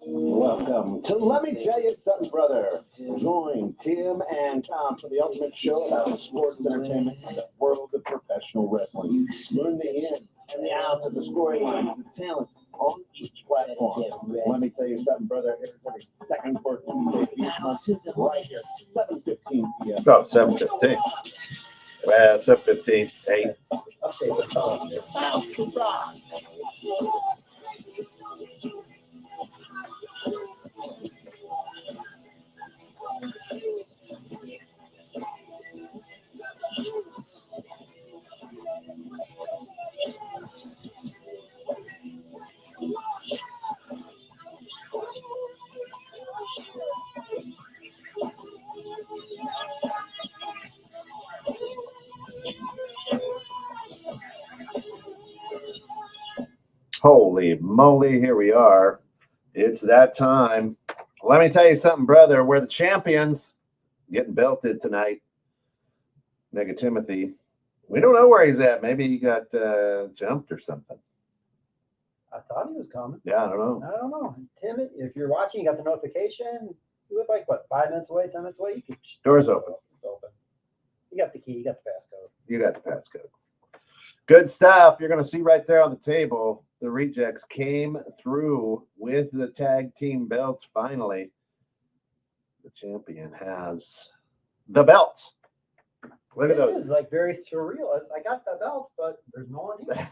Welcome to Let Me Tell You Something, Brother. Join Tim and Tom for the ultimate show about sports entertainment and the world of professional wrestling. Learn the ins and the outs of the storylines, the talent on each platform. Let me tell you something, brother. Here's every second for Tuesday, right here, 7:15 p.m. Oh, 7:15. Well, 7:15. 8. Holy moly, here we are. It's that time. Let me tell you something, brother. We're the champions. Getting belted tonight. Nigga Timothy. We don't know where he's at. Maybe he got jumped or something. I thought he was coming. Yeah, I don't know. I don't know. Tim, if you're watching, you got the notification. You live like, what, 5 minutes away, 10 minutes away? You could. Door's open. It's open. You got the key. You got the passcode. You got the passcode. Good stuff. You're going to see right there on the table. The Rejects came through with the tag team belts finally. The champion has the belt. Look at those. This is like very surreal. I got the belt, but there's no one here.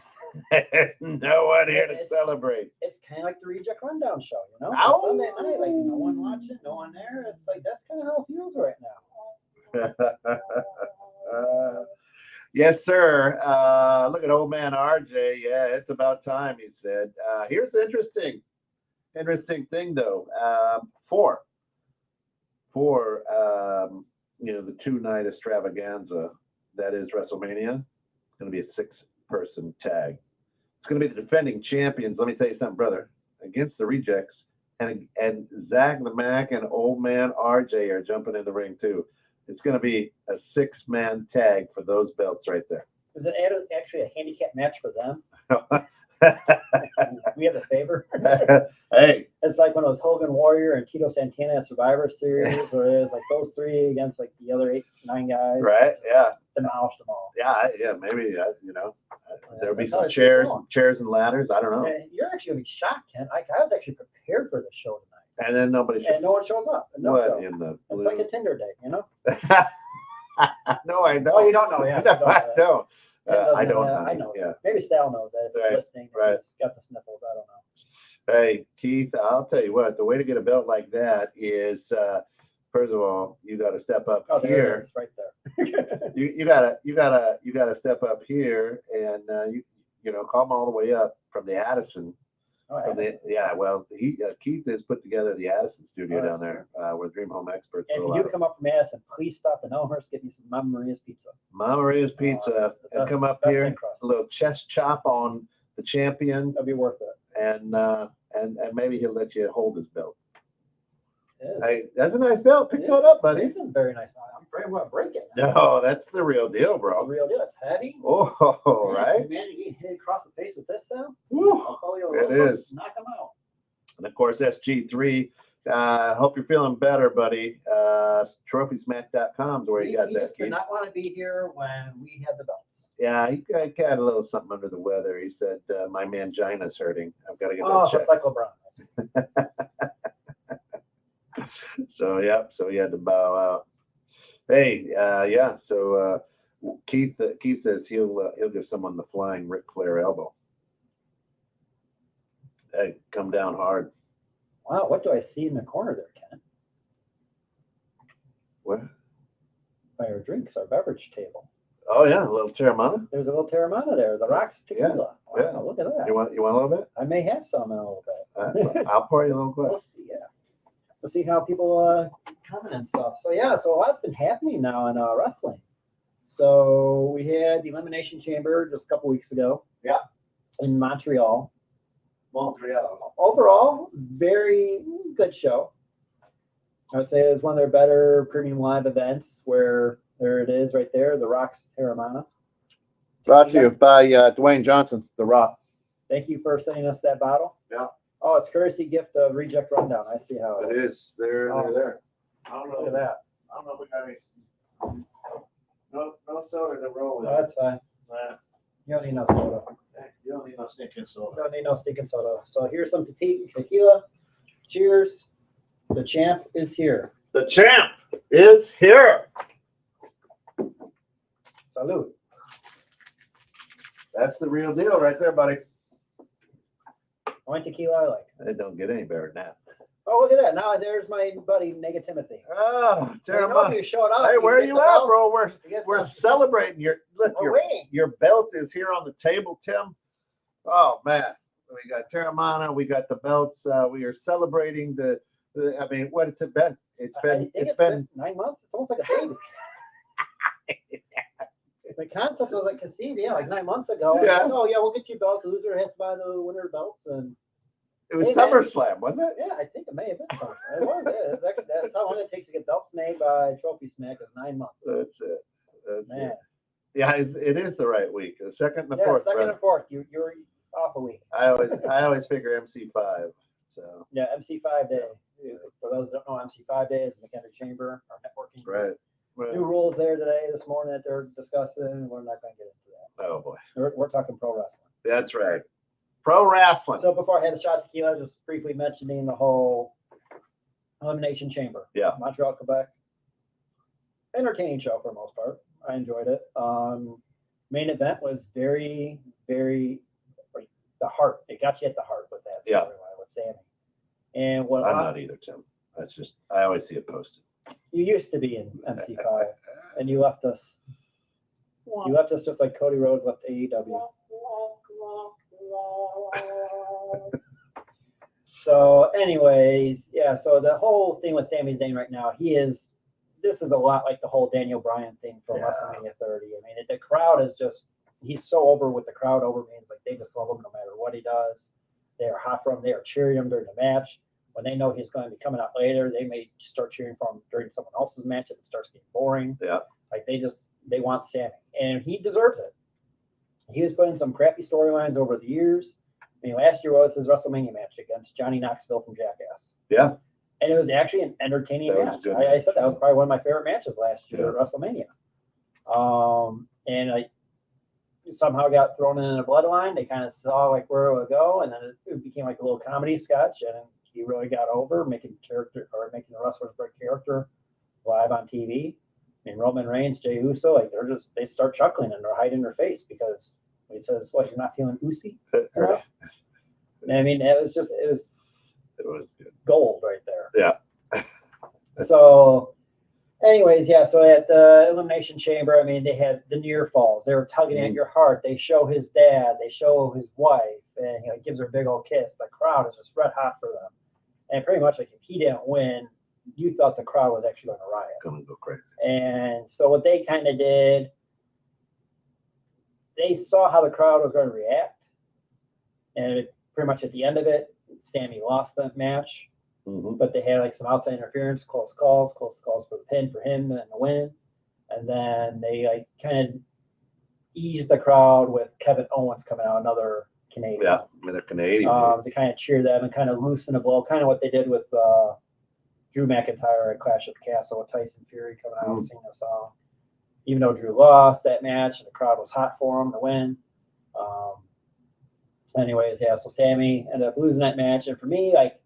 There's no one here to celebrate. It's kind of like the Reject Rundown show, you know? Ow. Sunday night, like no one watching, no one there. It's like that's kind of how it feels right now. Yes, sir. Look at old man RJ. Yeah, it's about time, he said. Here's the interesting thing, though. For the 2-night extravaganza that is WrestleMania, it's going to be a 6-person tag. It's going to be the defending champions. Let me tell you something, brother. Against the Rejects, and Zach the Mac and old man RJ are jumping in the ring too. It's going to be a 6-man tag for those belts right there. Is it actually a handicap match for them? We have a favor. Hey, it's like when it was Hogan Warrior and Tito Santana at Survivor Series, where it was like those 3 against like the other 8-9 guys. Right? Yeah. Demolished them all. Yeah. Maybe there'll be some chairs and ladders. I don't know. You're actually gonna be shocked, Ken. I was actually prepared for the show tonight. And then nobody shows. And no one shows up. No what show. in the blue? It's like a Tinder date, you know? No, I don't. Oh, you don't know, yeah. No, I don't. I don't know. I know. Yeah. Maybe Sal knows that if he's listening. Right. He's got the sniffles. I don't know. Hey, Keith, I'll tell you what. The way to get a belt like that is, first of all, you got to step up here. It is, right there. you gotta step up here, and you come all the way up from the Addison. Keith has put together the Addison studio down there. We're Dream Home experts. And if you do come up from Addison, please stop in Elmhurst, get me some Mama Maria's pizza. Mama Maria's pizza, and come up here. A little chest chop on the champion. That'll be worth it. And maybe he'll let you hold his belt. Hey, that's a nice belt. Pick that up, buddy. It's a very nice. I'm afraid I'm going to break it. No, that's the real deal, bro. It's the real deal. It's heavy. Oh, right. Imagine getting hit across the face with this now. It is. Knock him out. And of course, SG3. Hope you're feeling better, buddy. TrophySmack.com is where you got that. He did not want to be here when we had the belts. Yeah, he got a little something under the weather. He said, my mangina's hurting. I've got to get that checked. It's like LeBron. So he had to bow out. Hey, so Keith says he'll give someone the flying Ric Flair elbow. Hey, come down hard. Wow, what do I see in the corner there, Ken? What? By our drinks, our beverage table. Oh yeah, a little Terramana. There's a little Terramana there. The Rocks Tequila. Yeah. Wow, look at that. You want a little bit? I may have some in a little bit. I'll pour you a little glass. We'll see how people comment and stuff. So a lot's been happening now in wrestling. So we had the Elimination Chamber just a couple weeks ago. Yeah. In Montreal. Montreal. Overall, very good show. I would say it was one of their better premium live events where there it is right there, the Rock's Terramana. Brought to you by Dwayne Johnson, The Rock. Thank you for sending us that bottle. Yeah. Oh, it's courtesy gift of Reject Rundown. I see how It is. They're there. I don't Look at know. that. I don't know if we got any. No soda to roll with. No, that's fine. Nah, You don't need no soda. you don't need no stinking You soda. don't need no stinking soda. So here's some tequila. Cheers. The champ is here. The champ is here. Salud. That's the real deal right there, buddy. Only tequila I like. It don't get any better than that. Oh, look at that. Now there's my buddy, Nega Timothy. Oh, You know, Jeremiah. you showed up. Hey, where are get you the at, belt. bro? You get We're some- celebrating look, We're waiting. your belt is here on the table, Tim. Oh man, we got Terramana, we got the belts. We are celebrating I mean, what it's been? I think it's been 9 months. It's almost like a baby. The concept was like conceived, like 9 months ago. Yeah. Like, oh yeah, we'll get you belts. The loser has to buy the winner belts, and It was Hey, man. SummerSlam, wasn't it? yeah, I think it may have been something. It was. Yeah, that's how long it takes to get belts made by Trophy Smack is 9 months. That's it. That's Man, it. Yeah, it is the right week. The second and the yeah, fourth. second brother. and fourth. You're off a week. I always figure MC5. So Yeah, MC5 day. For those that don't know, MC5 day is McHenry Chamber, our networking. right. New Well, rules there today, this morning that they're discussing. We're not going to get into that. oh boy, We're talking pro wrestling. that's right. Pro wrestling. So before I had a shot of tequila, just briefly mentioning the whole Elimination Chamber. Yeah. Montreal, Quebec. Entertaining show for the most part. I enjoyed it. Main event was very, very the heart. It got you at the heart with that Yeah. storyline with Sammy. And what I'm not either, Tim. That's just I always see it posted. you used to be in MC5, and you left us. You left us just like Cody Rhodes left AEW. So, anyways, yeah. So the whole thing with Sami Zayn right now, this is a lot like the whole Daniel Bryan thing from Yeah. WrestleMania 30. I mean, the crowd is he's so over with the crowd over means like they just love him no matter what he does. They are hot for him. They are cheering him during the match. When they know he's going to be coming out later, they may start cheering for him during someone else's match if it starts getting boring. Yeah. Like they want Sammy, and he deserves it. He was put in some crappy storylines over the years. I mean, last year was his WrestleMania match against Johnny Knoxville from Jackass. Yeah. And it was actually an entertaining That was a match. good I match. said that was probably one of my favorite matches last year Yeah. at WrestleMania. And I somehow got thrown in a bloodline. They kind of saw like where it would go, and then it became like a little comedy sketch. And he really got over making the wrestlers break character live on TV. I mean, Roman Reigns, Jey Uso, like they start chuckling and they're hiding their face because he says, "What, you're not feeling Usi?" Right. I mean, it was It was good. gold right there. Yeah. So, anyways, yeah. So at the Elimination Chamber, I mean, they had the near falls. They were tugging at your heart. They show his dad. They show his wife, and he gives her a big old kiss. The crowd is just red hot for them. And pretty much, like if he didn't win, you thought the crowd was actually going to riot. Gonna go crazy. And so what they kind of did, they saw how the crowd was going to react, and pretty much at the end of it, Sammy lost that match. Mm-hmm. But they had like some outside interference, close calls for the pin for him and the win. And then they like kind of eased the crowd with Kevin Owens coming out, another Canadian. Yeah, with a Canadian. To kind of cheer them and kind of loosen the blow, kind of what they did with Drew McIntyre at Clash of the Castle with Tyson Fury coming out and singing a song. Even though Drew lost that match and the crowd was hot for him to win. Anyways, yeah, so Sammy ended up losing that match. And for me, like,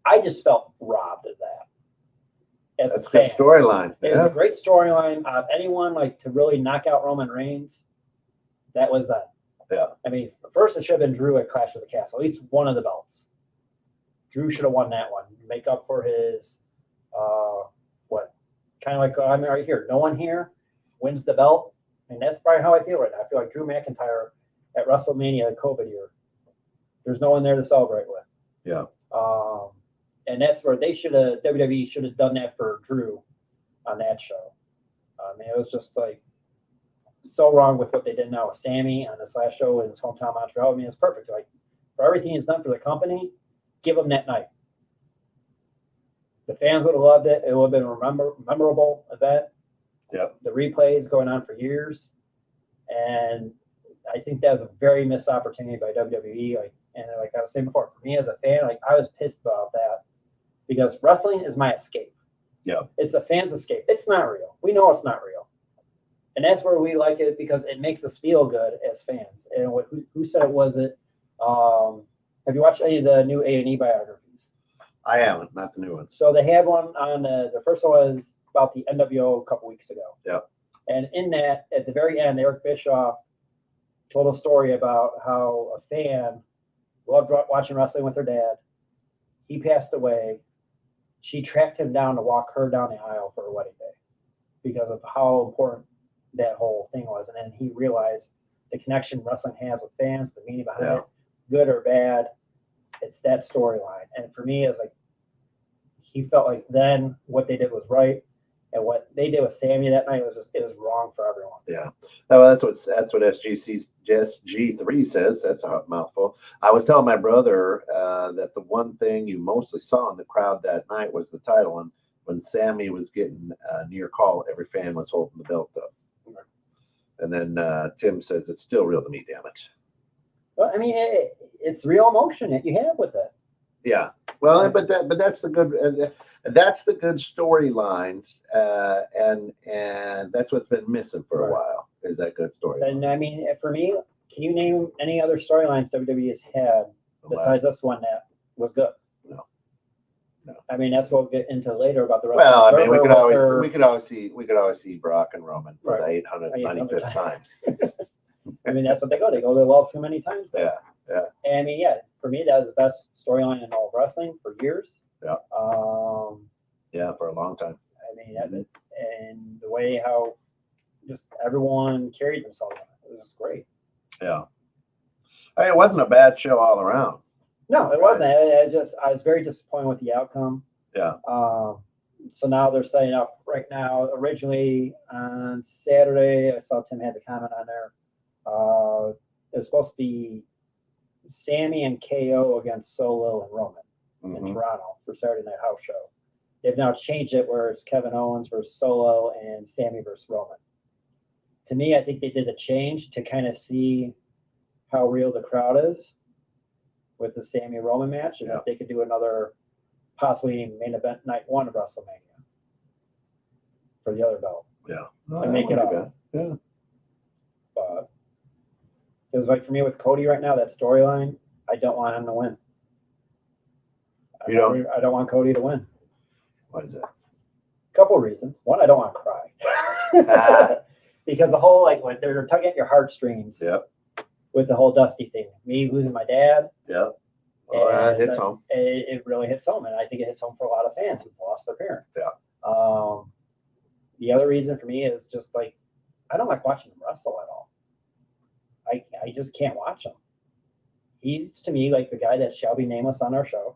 I just felt robbed of that. As That's a a good fan. storyline. It was Yeah. a great storyline. Anyone like to really knock out Roman Reigns, that was that. Yeah. I mean, first it should have been Drew at Clash of the Castle, at least one of the belts. Drew should have won that one. Make up for his, kind of like I'm right here. No one here wins the belt. And that's probably how I feel right now. I feel like Drew McIntyre at WrestleMania, COVID year. There's no one there to celebrate with. Yeah. And that's where WWE should have done that for Drew on that show. I mean, it was just like so wrong with what they did now with Sammy on this last show in his hometown Montreal. I mean, it's perfect. Like for everything he's done for the company, give him that night. The fans would have loved it. It would have been a memorable event. Yep. The replays going on for years. And I think that was a very missed opportunity by WWE. Like, And like I was saying before, for me as a fan, like I was pissed about that because wrestling is my escape. Yeah. It's a fan's escape. It's not real. We know it's not real. And that's where we like it because it makes us feel good as fans. And who said it was it? Have you watched any of the new A&E biographies? I haven't, not the new ones. So they had one on the first one was about the NWO a couple weeks ago. Yeah. And in that, at the very end, Eric Bischoff told a story about how a fan loved watching wrestling with her dad. He passed away. She tracked him down to walk her down the aisle for her wedding day because of how important that whole thing was. And then he realized the connection wrestling has with fans, the meaning behind it, good or bad. It's that storyline. And for me, it's like he felt like then what they did was right. And what they did with Sammy that night it was wrong for everyone. Yeah. No, that's what SG3 says. That's a mouthful. I was telling my brother that the one thing you mostly saw in the crowd that night was the title. And when Sammy was getting near call, every fan was holding the belt up. And then Tim says it's still real to me, damn it. Well, I mean, it's real emotion that you have with it. Yeah. Well, but that's the good. That's the good storylines, and that's what's been missing for a while. Is that good story? And I mean, for me, can you name any other storylines WWE has had besides this one that was good? No. I mean, that's what we'll get into later about the rest. Well, of I mean, we could their- always see Brock and Roman for Right. the 895th time. I mean, that's what they go. They go to love too many times. Yeah. And I mean, yeah, for me, that was the best storyline in all of wrestling for years. Yeah. Yeah, for a long time. I mean, and the way how just everyone carried themselves, it was great. Yeah. I mean, it wasn't a bad show all around. No, it wasn't. I was very disappointed with the outcome. Yeah. So now they're setting up right now. Originally on Saturday, I saw Tim had the comment on there. It was supposed to be Sammy and KO against Solo and Roman in Toronto for Saturday Night House Show. They've now changed it where it's Kevin Owens versus Solo and Sammy versus Roman. To me, I think they did a change to kind of see how real the crowd is with the Sammy Roman match, and if they could do another possibly main event night one of WrestleMania for the other belt. Yeah. And make it up. Yeah. But because like for me with Cody right now, that storyline, I don't want him to win. I don't want Cody to win. Why is that? Couple of reasons. One, I don't want to cry. Because the whole like when they're tugging at your heartstrings. Yep. With the whole Dusty thing, me losing my dad. Yeah. Oh, that hits home. It really hits home, and I think it hits home for a lot of fans who've lost their parent. Yeah. The other reason for me is just like I don't like watching him wrestle at all. I just can't watch him. He's to me like the guy that shall be nameless on our show.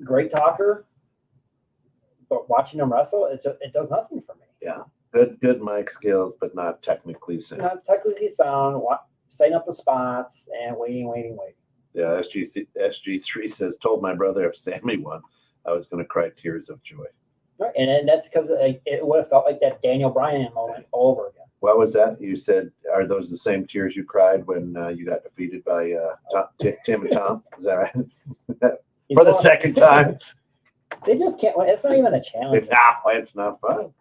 Great talker, but watching him wrestle, it does nothing for me. Yeah. Good mic skills, but not technically sound. Not technically sound, setting up the spots and waiting. Yeah, SG3 says, told my brother if Sammy won, I was going to cry tears of joy. Right, and that's because it would have felt like that Daniel Bryan moment all over again. What was that? You said, are those the same tears you cried when you got defeated by Tim and Tom? Is that right? For the second time? They just can't win. It's not even a challenge. No, it's not fun.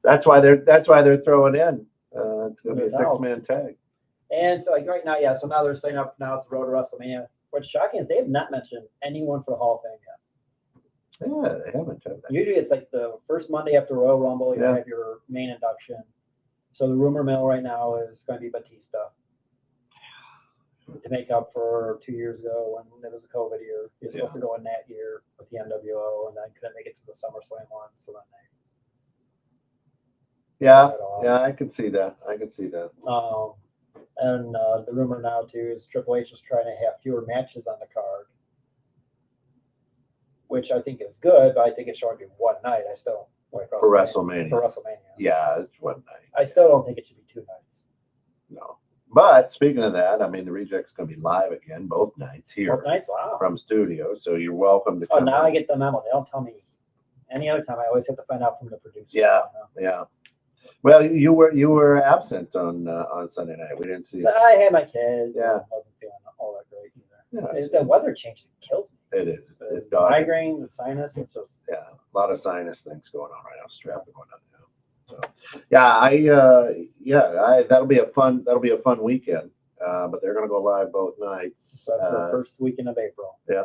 That's why they're throwing in. It's going to be a 6-man tag. And so like right now, yeah. So now they're setting up. Now it's the road to WrestleMania. What's shocking is they have not mentioned anyone for the Hall of Fame yet. Yeah, they haven't done that. Usually it's like the first Monday after Royal Rumble, you have your main induction. So the rumor mill right now is going to be Batista to make up for 2 years ago when it was a COVID year. He was supposed to go in that year with the NWO, and then couldn't make it to the SummerSlam one. So then Yeah, I can see that. And the rumor now too is Triple H is trying to have fewer matches on the card, which I think is good, but I think it should only be one night. I still like for WrestleMania. Yeah, it's one night. I still don't think it should be 2 nights. No. But speaking of that, I mean, the Reject's going to be live again both nights here. Both nights? Wow. From studio, so you're welcome to come. Oh, now in. I get the memo. They don't tell me any other time. I always have to find out from the producer. Yeah. Well, you were absent on Sunday night. We didn't see. So I had my kids. Yeah. I wasn't feeling all The weather change kills me. It is. It's The migraines, the sinus, it's just yeah, a lot of sinus things going on right now, strap and whatnot. So yeah, that'll be a fun weekend. But they're gonna go live both nights. so that's the first weekend of April. Yeah.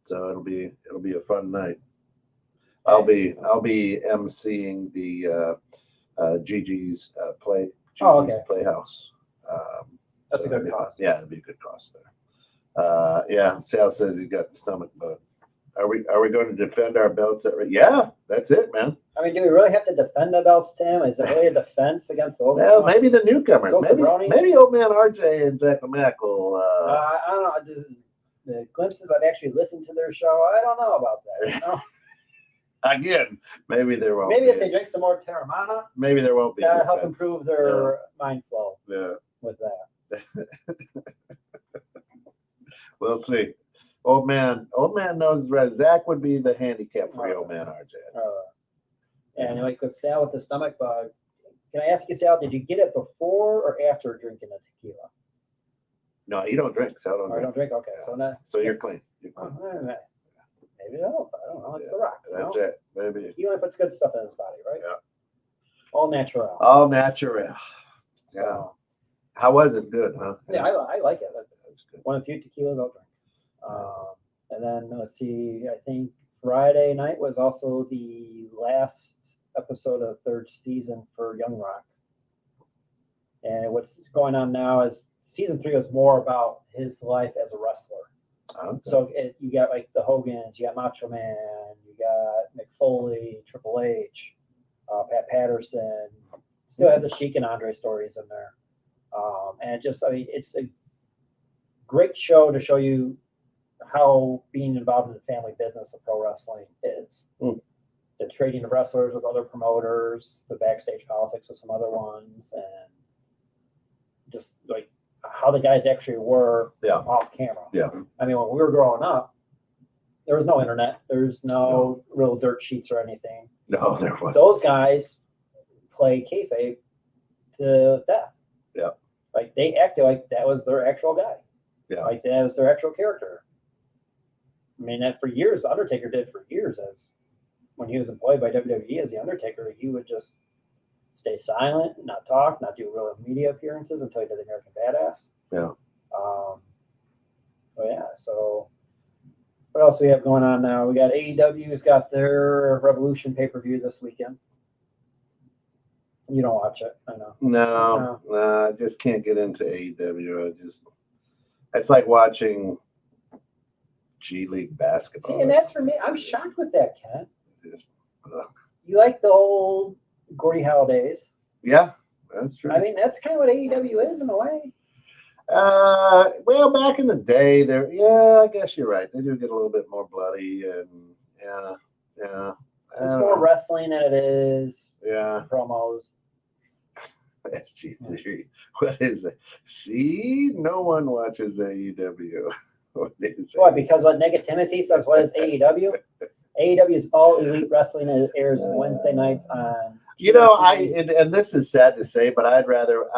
So it'll be a fun night. I'll be emceeing the Gigi's Playhouse. That's so a good cause. Yeah, it'll be a good cause there. Yeah, Sal says he's got the stomach bug. Are we going to defend our belts? Yeah, that's it, man. I mean, do we really have to defend the belts, Tim? Is it really a defense against those? Well, maybe the newcomers. Those brownies? Maybe old man RJ and Zach Mackle. I don't know. The glimpses I've actually listened to their show, I don't know about that. You know? Again, maybe there won't. Maybe if they drink some more Terramana, maybe there won't be. that'll help improve their mind flow. Yeah. With that. We'll see. Old man knows Zach would be the handicap for old man RJ. And like with Sal with the stomach bug, can I ask you, Sal, did you get it before or after drinking the tequila? No, you don't drink. Sal don't I drink. don't drink. Okay, So you're clean. You're clean. Maybe no. I don't know. It's the rock. That's it. Maybe. He only puts good stuff in his body, right? Yeah. All natural. All natural. Yeah. So, How was it? Good, huh? yeah, I like it. That's good. One of the few tequilas I'll drink. And then let's see, I think Friday night was also the last episode of the third season for Young Rock. And what's going on now is season 3 was more about his life as a wrestler. Okay. So you got like the Hogans, you got Macho Man, you got Mick Foley, Triple H, Pat Patterson. Still have the Sheik and Andre stories in there. And it's a great show to show you how being involved in the family business of pro wrestling is. The trading of wrestlers with other promoters, the backstage politics with some other ones, and just like how the guys actually were off camera. Yeah. I mean, when we were growing up, there was no internet. There's no real dirt sheets or anything. No, there wasn't. Those guys play kayfabe to death. Yeah. Like they acted like that was their actual guy. Yeah. Like that was their actual character. I mean, that for years, the Undertaker did for years as when he was employed by WWE as the Undertaker, he would just stay silent, not talk, not do real media appearances until he did the American Badass. Yeah. But yeah, so what else we have going on now? We got AEW's got their Revolution pay-per-view this weekend. You don't watch it, I know. No, I just can't get into AEW. It's like watching G League basketball. See, and that's for me. I'm shocked with that, Ken. Ugh. You like the old Gordy Holidays. Yeah, that's true. I mean, that's kind of what AEW is in a way. Well, back in the day, I guess you're right. They do get a little bit more bloody, and yeah. It's more wrestling than it is promos. SG3. What is it? See, no one watches AEW. What is Why? it? Because what Negative Timothy says, what is AEW? AEW is All Elite Wrestling, and it airs Wednesday nights on. You know, and this is sad to say, but I'd rather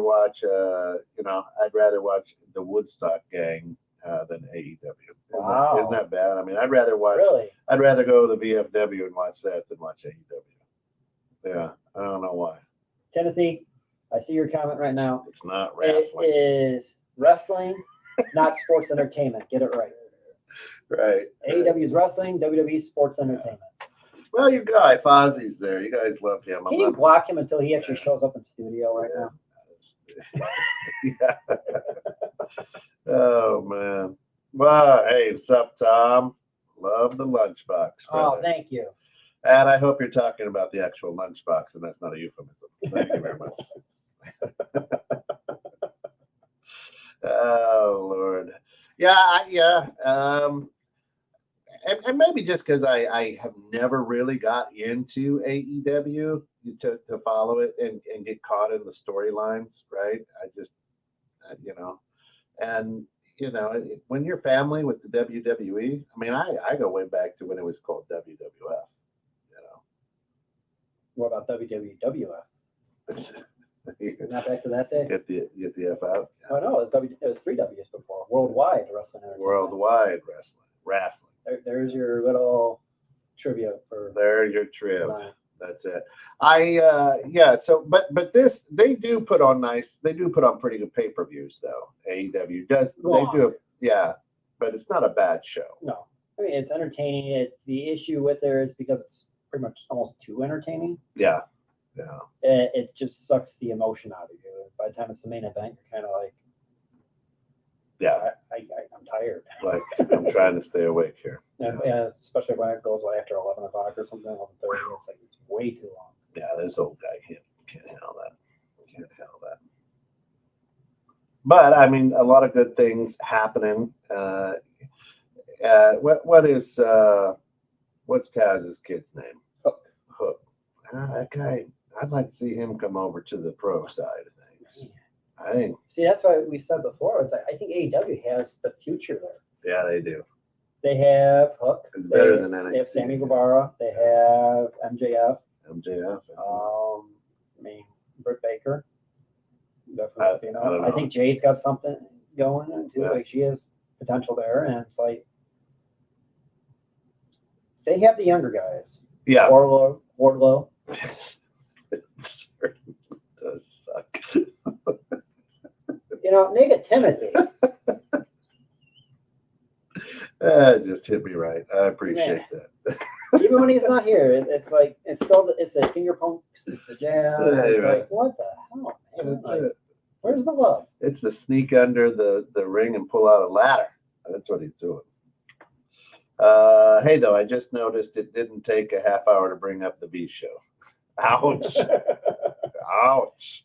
watch I'd rather watch the Woodstock Gang than AEW. Wow. Isn't that bad? I mean, I'd rather watch. Really? I'd rather go to the VFW and watch that than watch AEW. Yeah, I don't know why. Timothy, I see your comment right now. It's not wrestling. It is wrestling, not sports entertainment. Get it right. Right. AEW is wrestling, WWE sports entertainment. Well, your guy Fozzie's there. You guys love him. Can you block him until he actually shows up in studio right now? Yeah. Oh man. Well, hey, what's up, Tom? Love the lunchbox. Brother. Oh, thank you. And I hope you're talking about the actual lunchbox, and that's not a euphemism. Thank you very much. Oh Lord. Yeah. And maybe just because I have never really got into AEW to follow it and get caught in the storylines, right? I just, when you're family with the WWE, I mean, I go way back to when it was called WWF, What about WWF? Not back to that day. Get the F out. Oh no, it was 3 W's before. Worldwide Wrestling Entertainment. Worldwide wrestling. There's your little trivia for. There's your trip. tonight. That's it. So but this they do put on pretty good pay-per-views though. AEW does Long. they do but it's not a bad show. No, I mean it's entertaining. The issue with it is because it's pretty much almost too entertaining. Yeah. It just sucks the emotion out of you. By the time it's the main event, you're kind of like, Yeah. I'm tired. Like I'm trying to stay awake here. Yeah, especially when it goes like after 11 o'clock or something, 11:30. It's like it's way too long. Yeah, this old guy can't handle that. Can't handle that. But I mean, a lot of good things happening. What's Taz's kid's name? Hook. That guy. I'd like to see him come over to the pro side of things. I think. See, that's why we said before. It's like I think AEW has the future there. Yeah, they do. They have Hook. It's better than NXT. They have Sammy Guevara. They have MJF. MJF. I mean, Britt Baker. I Definitely, don't know. I think Jade's got something going too. Yeah. Like she has potential there, and it's like they have the younger guys. Yeah. Wardlow. It certainly does suck. Negativity. Just hit me right. I appreciate that. Even when he's not here, it's like it's the finger pokes, it's the jab. It's right. like what the hell, man? That's Like, it. where's the love? It's the sneak under the ring and pull out a ladder. That's what he's doing. Hey, though, I just noticed it didn't take a half hour to bring up the B show. Ouch. Ouch.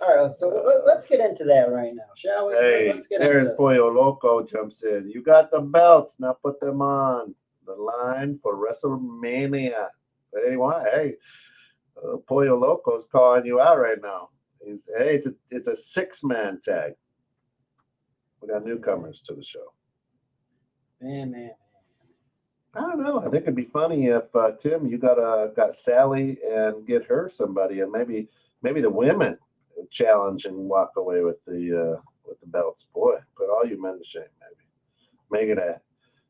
All right, so let's get into that right now, shall we? Hey, Let's get into there's this. Pollo Loco jumps in. You got the belts. Now put them on. The line for WrestleMania. Hey, why? Hey, Pollo Loco's calling you out right now. It's a 6-man tag. We got newcomers to the show. Man. I don't know. I think it'd be funny if Tim, you got Sally and get her somebody, and maybe the women challenge and walk away with the belts. Boy, put all you men to shame. Maybe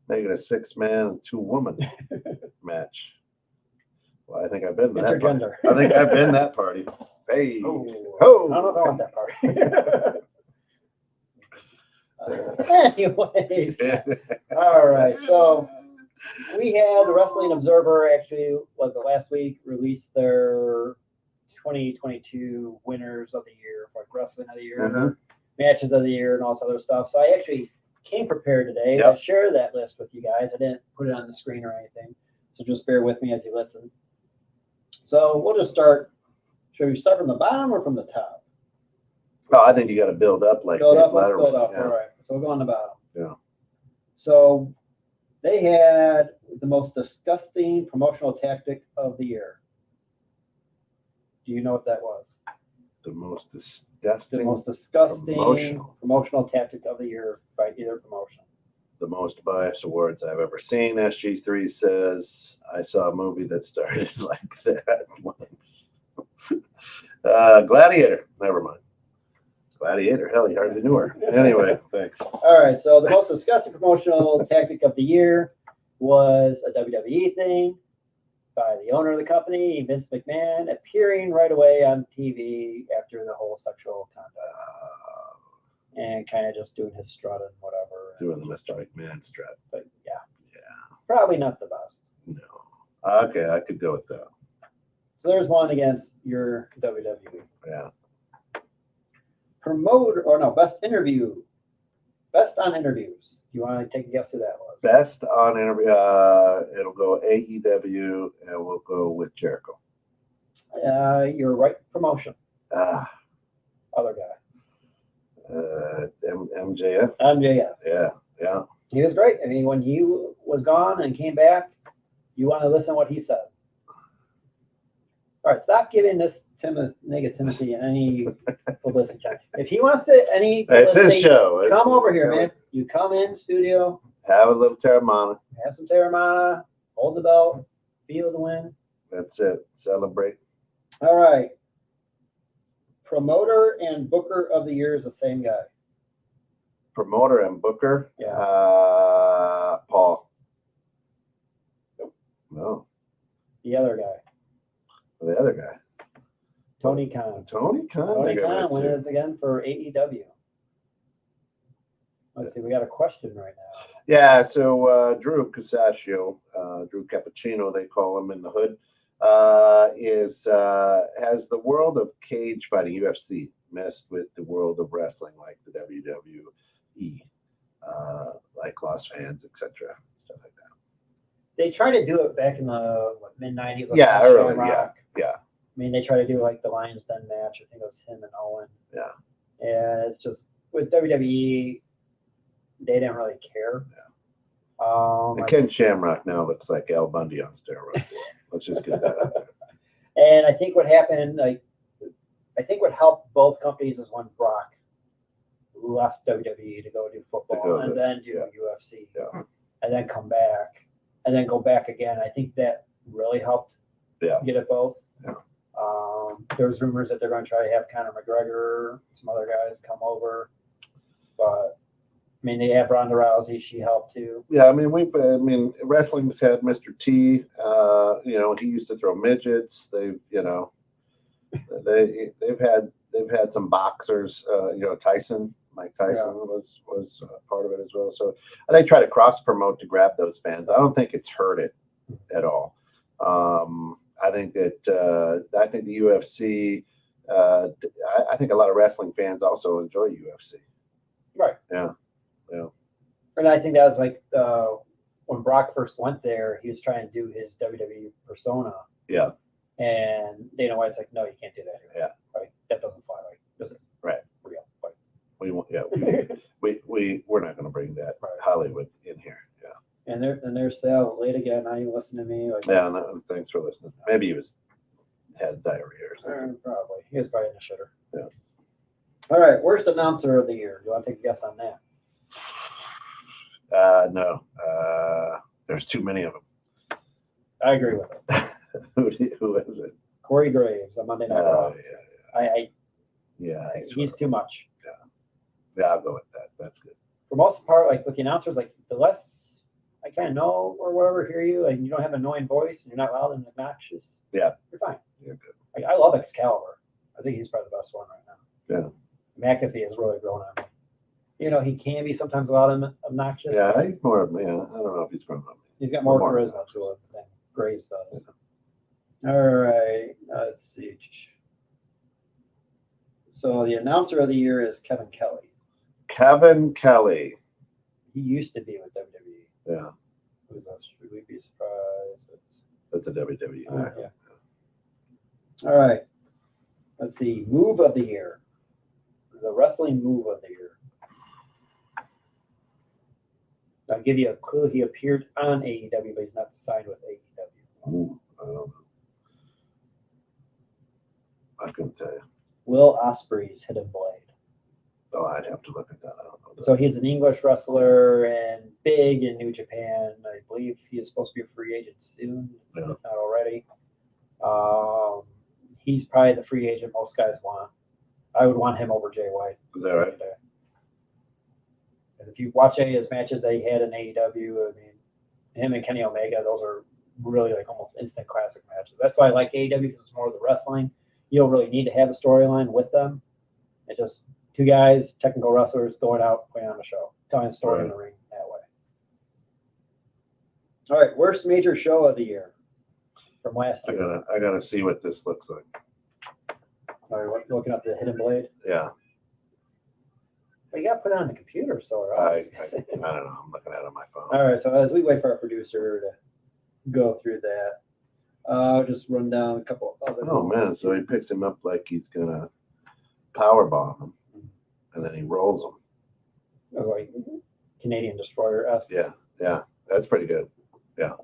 make it a 6-man and 2-woman match. Well, I think I've been to that party. Intergender. I think I've been that party. Hey, Oh, I don't know about that part. Anyways, all right. So we had the Wrestling Observer. Actually, was it last week? Released their 2022 winners of the year, like wrestling of the year, matches of the year, and all this other stuff. So I actually came prepared today to share that list with you guys. I didn't put it on the screen or anything, so just bear with me as you listen. So we'll just start. Should we start from the bottom or from the top? Oh, I think you got to build up like Build Dave up. Let's Letterman. build up. Yeah. All right. So we'll go on the bottom. Yeah. So they had the most disgusting promotional tactic of the year. Do you know what that was? The most disgusting. The most disgusting promotional. promotional tactic of the year by either promotion. The most biased awards I've ever seen. SG3 says I saw a movie that started like that once. Gladiator. Never mind. Gladiator. Hell, you hardly knew her. Anyway, thanks. All right. So the most disgusting promotional tactic of the year was a WWE thing by the owner of the company, Vince McMahon, appearing right away on TV after the whole sexual conduct. And kind of just doing his strut and whatever. Doing the Mr. McMahon strut. But yeah. Probably not the best. No. Okay, I could go with that. So there's one against your WWE. Yeah. Best interview. Best on interviews. Do you want to take a guess who that was? Best on interview. It'll go AEW, and we'll go with Jericho. Your right promotion. Other guy. MJF. MJF. Yeah. He was great. I mean, when he was gone and came back, you want to listen to what he said. All right, stop giving this negativity any publicity. If he wants to, any It's publicity, his show. come over here, man. You come in studio, Have a little Terramana. have some Terramana, hold the belt, feel the win. That's it. Celebrate. All right. Promoter and Booker of the Year is the same guy. Promoter and Booker. Yeah. Paul. Nope. No. The other guy. The other guy. Tony Khan. Tony Khan. Tony they got Khan right to. wins again for AEW. Let's see, we got a question right now. Yeah, so Drew Casaccio, Drew Cappuccino, they call him in the hood, has the world of cage fighting, UFC, messed with the world of wrestling like the WWE, like lost fans, etc., stuff like that. They tried to do it back in the mid '90s. Like Yeah, early, yeah. I mean, they tried to do like the Lions Den match. I think it was him and Owen. Yeah. And it's just with WWE, they didn't really care. Yeah. And Ken Shamrock now looks like Al Bundy on steroids. Let's just get that out there. And I think what happened, I think what helped both companies is when Brock left WWE to go do football and then do UFC, and then come back and then go back again. I think that really helped get it both. Yeah. There's rumors that they're going to try to have Conor McGregor, some other guys come over, but I mean, they have Ronda Rousey. She helped too. Yeah, I mean, wrestling's had Mr. T. He used to throw midgets. They've had some boxers. Mike Tyson was part of it as well. So they try to cross promote to grab those fans. I don't think it's hurt it at all. I think the UFC. I think a lot of wrestling fans also enjoy UFC. Right. Yeah. Yeah. And I think that was like when Brock first went there, he was trying to do his WWE persona. Yeah. And Dana White's like, no, you can't do that here. Yeah. Like that doesn't fly. Like this is right. Real. Like, we won't. Yeah. We're not going to bring that Hollywood in here. Yeah. And there's Sal late again. Now you listen to me. Like yeah. No, thanks for listening. Maybe he had diarrhea or something. Probably. He was probably in the shitter. Yeah. All right. Worst announcer of the year. Do you want to take a guess on that? No. There's too many of them. I agree with it. Who is it? Corey Graves on Monday Night Raw. He's too much. Yeah, I'll go with that. That's good. For most part, like with the announcers, like the less I kind of know or whatever, hear you, like you don't have an annoying voice and you're not loud and obnoxious. Yeah. You're fine. You're good. Like, I love Excalibur. I think he's probably the best one right now. Yeah. McAfee has really grown on me. He can be sometimes loud and obnoxious. Yeah, he's more of I don't know if he's grown on me. He's got more charisma to it than Graves does. Yeah. All right. Let's see. So the announcer of the year is Kevin Kelly. Kevin Kelly. He used to be with WWE. Yeah. Should we be surprised? That's a WWE. Yeah. All right. Let's see. Move of the year. The wrestling move of the year. I'll give you a clue. He appeared on AEW, but he's not signed with AEW. Ooh, I don't know. I couldn't tell you. Will Ospreay's Hidden Blade. Oh, I'd have to look at that. I don't know. So he's an English wrestler and big in New Japan. I believe he is supposed to be a free agent soon, if not already. He's probably the free agent most guys want. I would want him over Jay White. Is that right? And if you watch any of his matches that he had in AEW, I mean, him and Kenny Omega, those are really like almost instant classic matches. That's why I like AEW, because it's more of the wrestling. You don't really need to have a storyline with them. It's just two guys, technical wrestlers, going out, putting on a show, telling a story in the ring that way. All right, worst major show of the year from last year. I gotta see what this looks like. Sorry, looking up the Hidden Blade. Yeah. Well, you got to put it on the computer, so I don't know. I'm looking at it on my phone. All right, so as we wait for our producer to go through that, I'll just run down a couple of other. Oh man! So he picks him up like he's gonna power bomb him, and then he rolls him. Like Canadian Destroyer-esque. Yeah, that's pretty good. Yeah,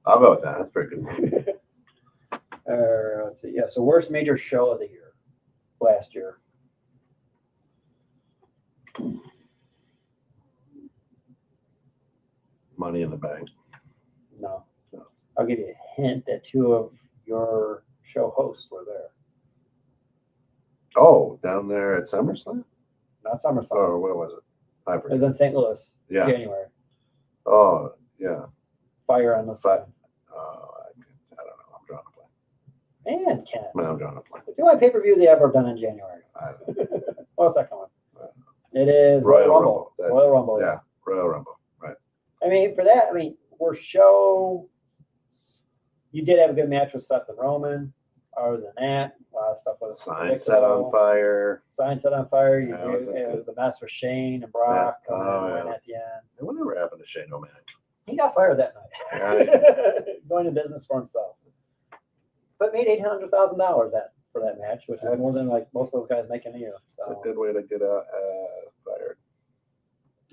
I'll go with that. That's pretty good. Let's see. Yeah, so worst major show of the year last year. Money in the Bank. No. I'll give you a hint that two of your show hosts were there. Oh, down there at SummerSlam? Not SummerSlam. Or where was it? I It was forget. in St. Louis, Yeah. January. Oh, yeah. Fire on the Fi- side. I don't know. I'm drawing a blank. And Ken. No, I'm drawing a blank. It's the only pay-per-view they ever done in January. I don't know. What's that coming? Uh, It is Royal Royal Rumble. Rumble. Royal Rumble, yeah. Yeah, Royal Rumble. Right. I mean, for that, we're show. You did have a good match with Seth and Roman. Other than that, a lot of stuff was Sign set on fire. Sign set on fire. Yeah, It was the mess with Shane and Brock Yeah. coming Oh, in yeah. at the end. And whatever happened to Shane O'Mac? He got fired that night. Yeah. Going to business for himself. But made $800,000 for that match, which is more than like most of those guys make in a year. It's a So. good way to get fired.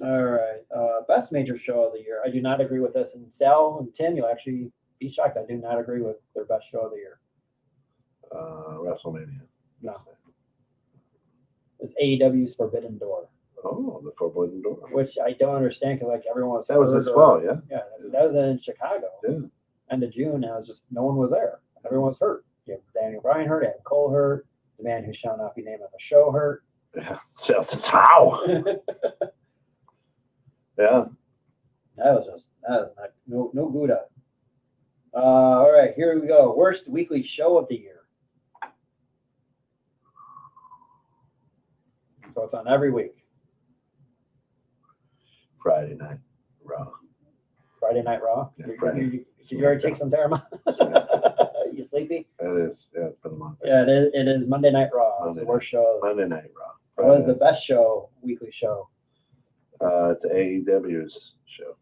All right. Best major show of the year. I do not agree with this. And Sal and Tim, you'll actually be shocked. I do not agree with their best show of the year. WrestleMania. No. It's AEW's Forbidden Door, Oh, the Forbidden Door. which I don't understand because like everyone was. That was hurt this or- fall, yeah? Yeah, that was in Chicago. Yeah. End of June. And it was just no one was there. Everyone was hurt. You have Daniel Bryan hurt. Adam Cole hurt. The man who shall not be named on the show hurt. Yeah. Just how? Yeah. That was not, no Buddha. All right, here we go. Worst weekly show of the year. So it's on every week. Friday night Raw. Friday Night Raw. Yeah, Did Friday. you already take some Terama? You sleepy? It is. Yeah, it's been a long day. Yeah, it is Monday Night Raw. It's Monday the worst show. Monday Night Raw. It was the Friday best show, weekly show. It's AEW's show.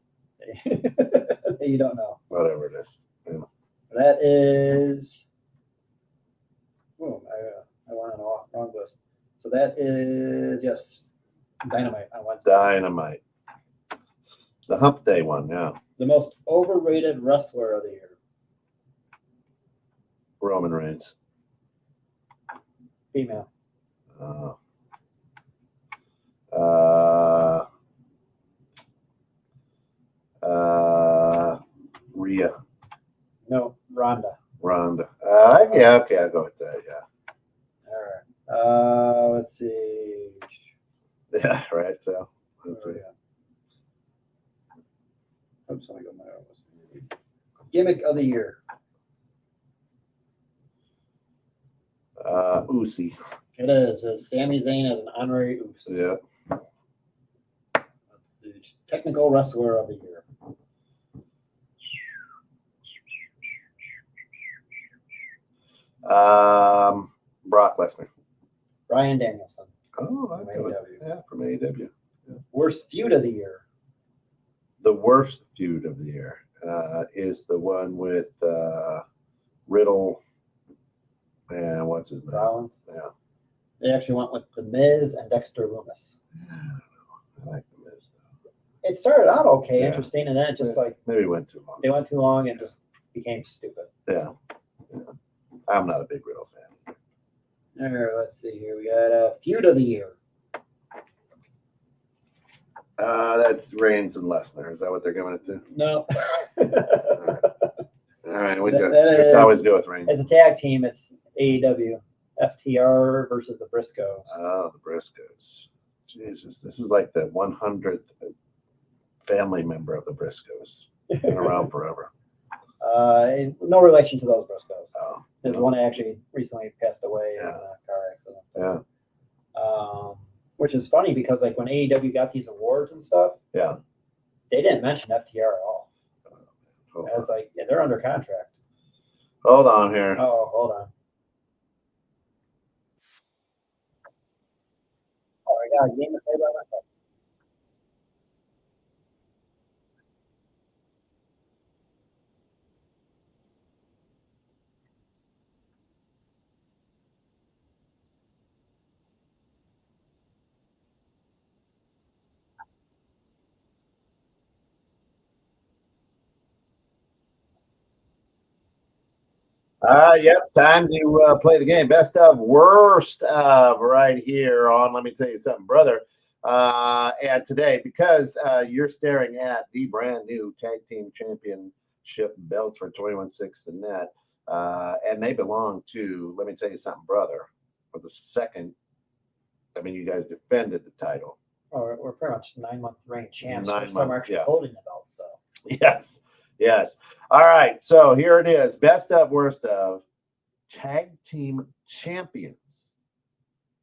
You don't know. Whatever it is. Yeah. That is. Oh, I went on the wrong list. So that is, yes, Dynamite on Wednesday. Dynamite. The Hump Day one, yeah. The most overrated wrestler of the year. Roman Reigns. Female. Rhea. No, Ronda. Ronda. Yeah, okay, I'll go with that, yeah. All right. Let's see. Yeah, right, so let's see. Oops, let me go my own list. Gimmick of the year. Uzi. It is Sami Zayn as an honorary Uce. Yeah. Let's see. Technical wrestler of the year. Brock Lesnar. Bryan Danielson. Oh, From I know it. AEW. Yeah, from AEW. Worst feud of the year. The worst feud of the year is the one with Riddle and what's his name? Rollins. Yeah. They actually went with The Miz and Dexter Lumis. I don't know. I like the Miz though. It started out okay, Yeah. interesting, and then it just like Maybe it went too long. they went too long and just became stupid. Yeah. I'm not a big Riddle fan. All right, let's see here. We got a feud of the year. That's Reigns and Lesnar. Is that what they're giving it to? No. All right, we That- go. that Just is- always go with Reigns. As a tag team, it's AEW. FTR versus the Briscoes. Oh, the Briscoes. Jesus, this is like the 100th family member of the Briscoes. Been around forever. No relation to those Briscoes. Oh, There's one that actually recently passed away in Yeah. a car accident. yeah, Which is funny because like when AEW got these awards and stuff, yeah. they didn't mention FTR at all. Hold I on. was like, yeah, they're under contract. Hold on here. Oh, hold on. Oh, I got a game to play by myself. Yep, time to play the game. Best of, worst of, right here on Let Me Tell You Something, Brother. And today, because you're staring at the brand new Tag Team Championship belts for 21/6 the net, and they belong to, Let Me Tell You Something, Brother, for the the second. I mean, you guys defended the title. Oh, we're pretty much 9-month reigning champs. 9 First time we're months, actually yeah. holding the belt, so. Yes, yes. All right, so here it is: best of, worst of, tag team champions.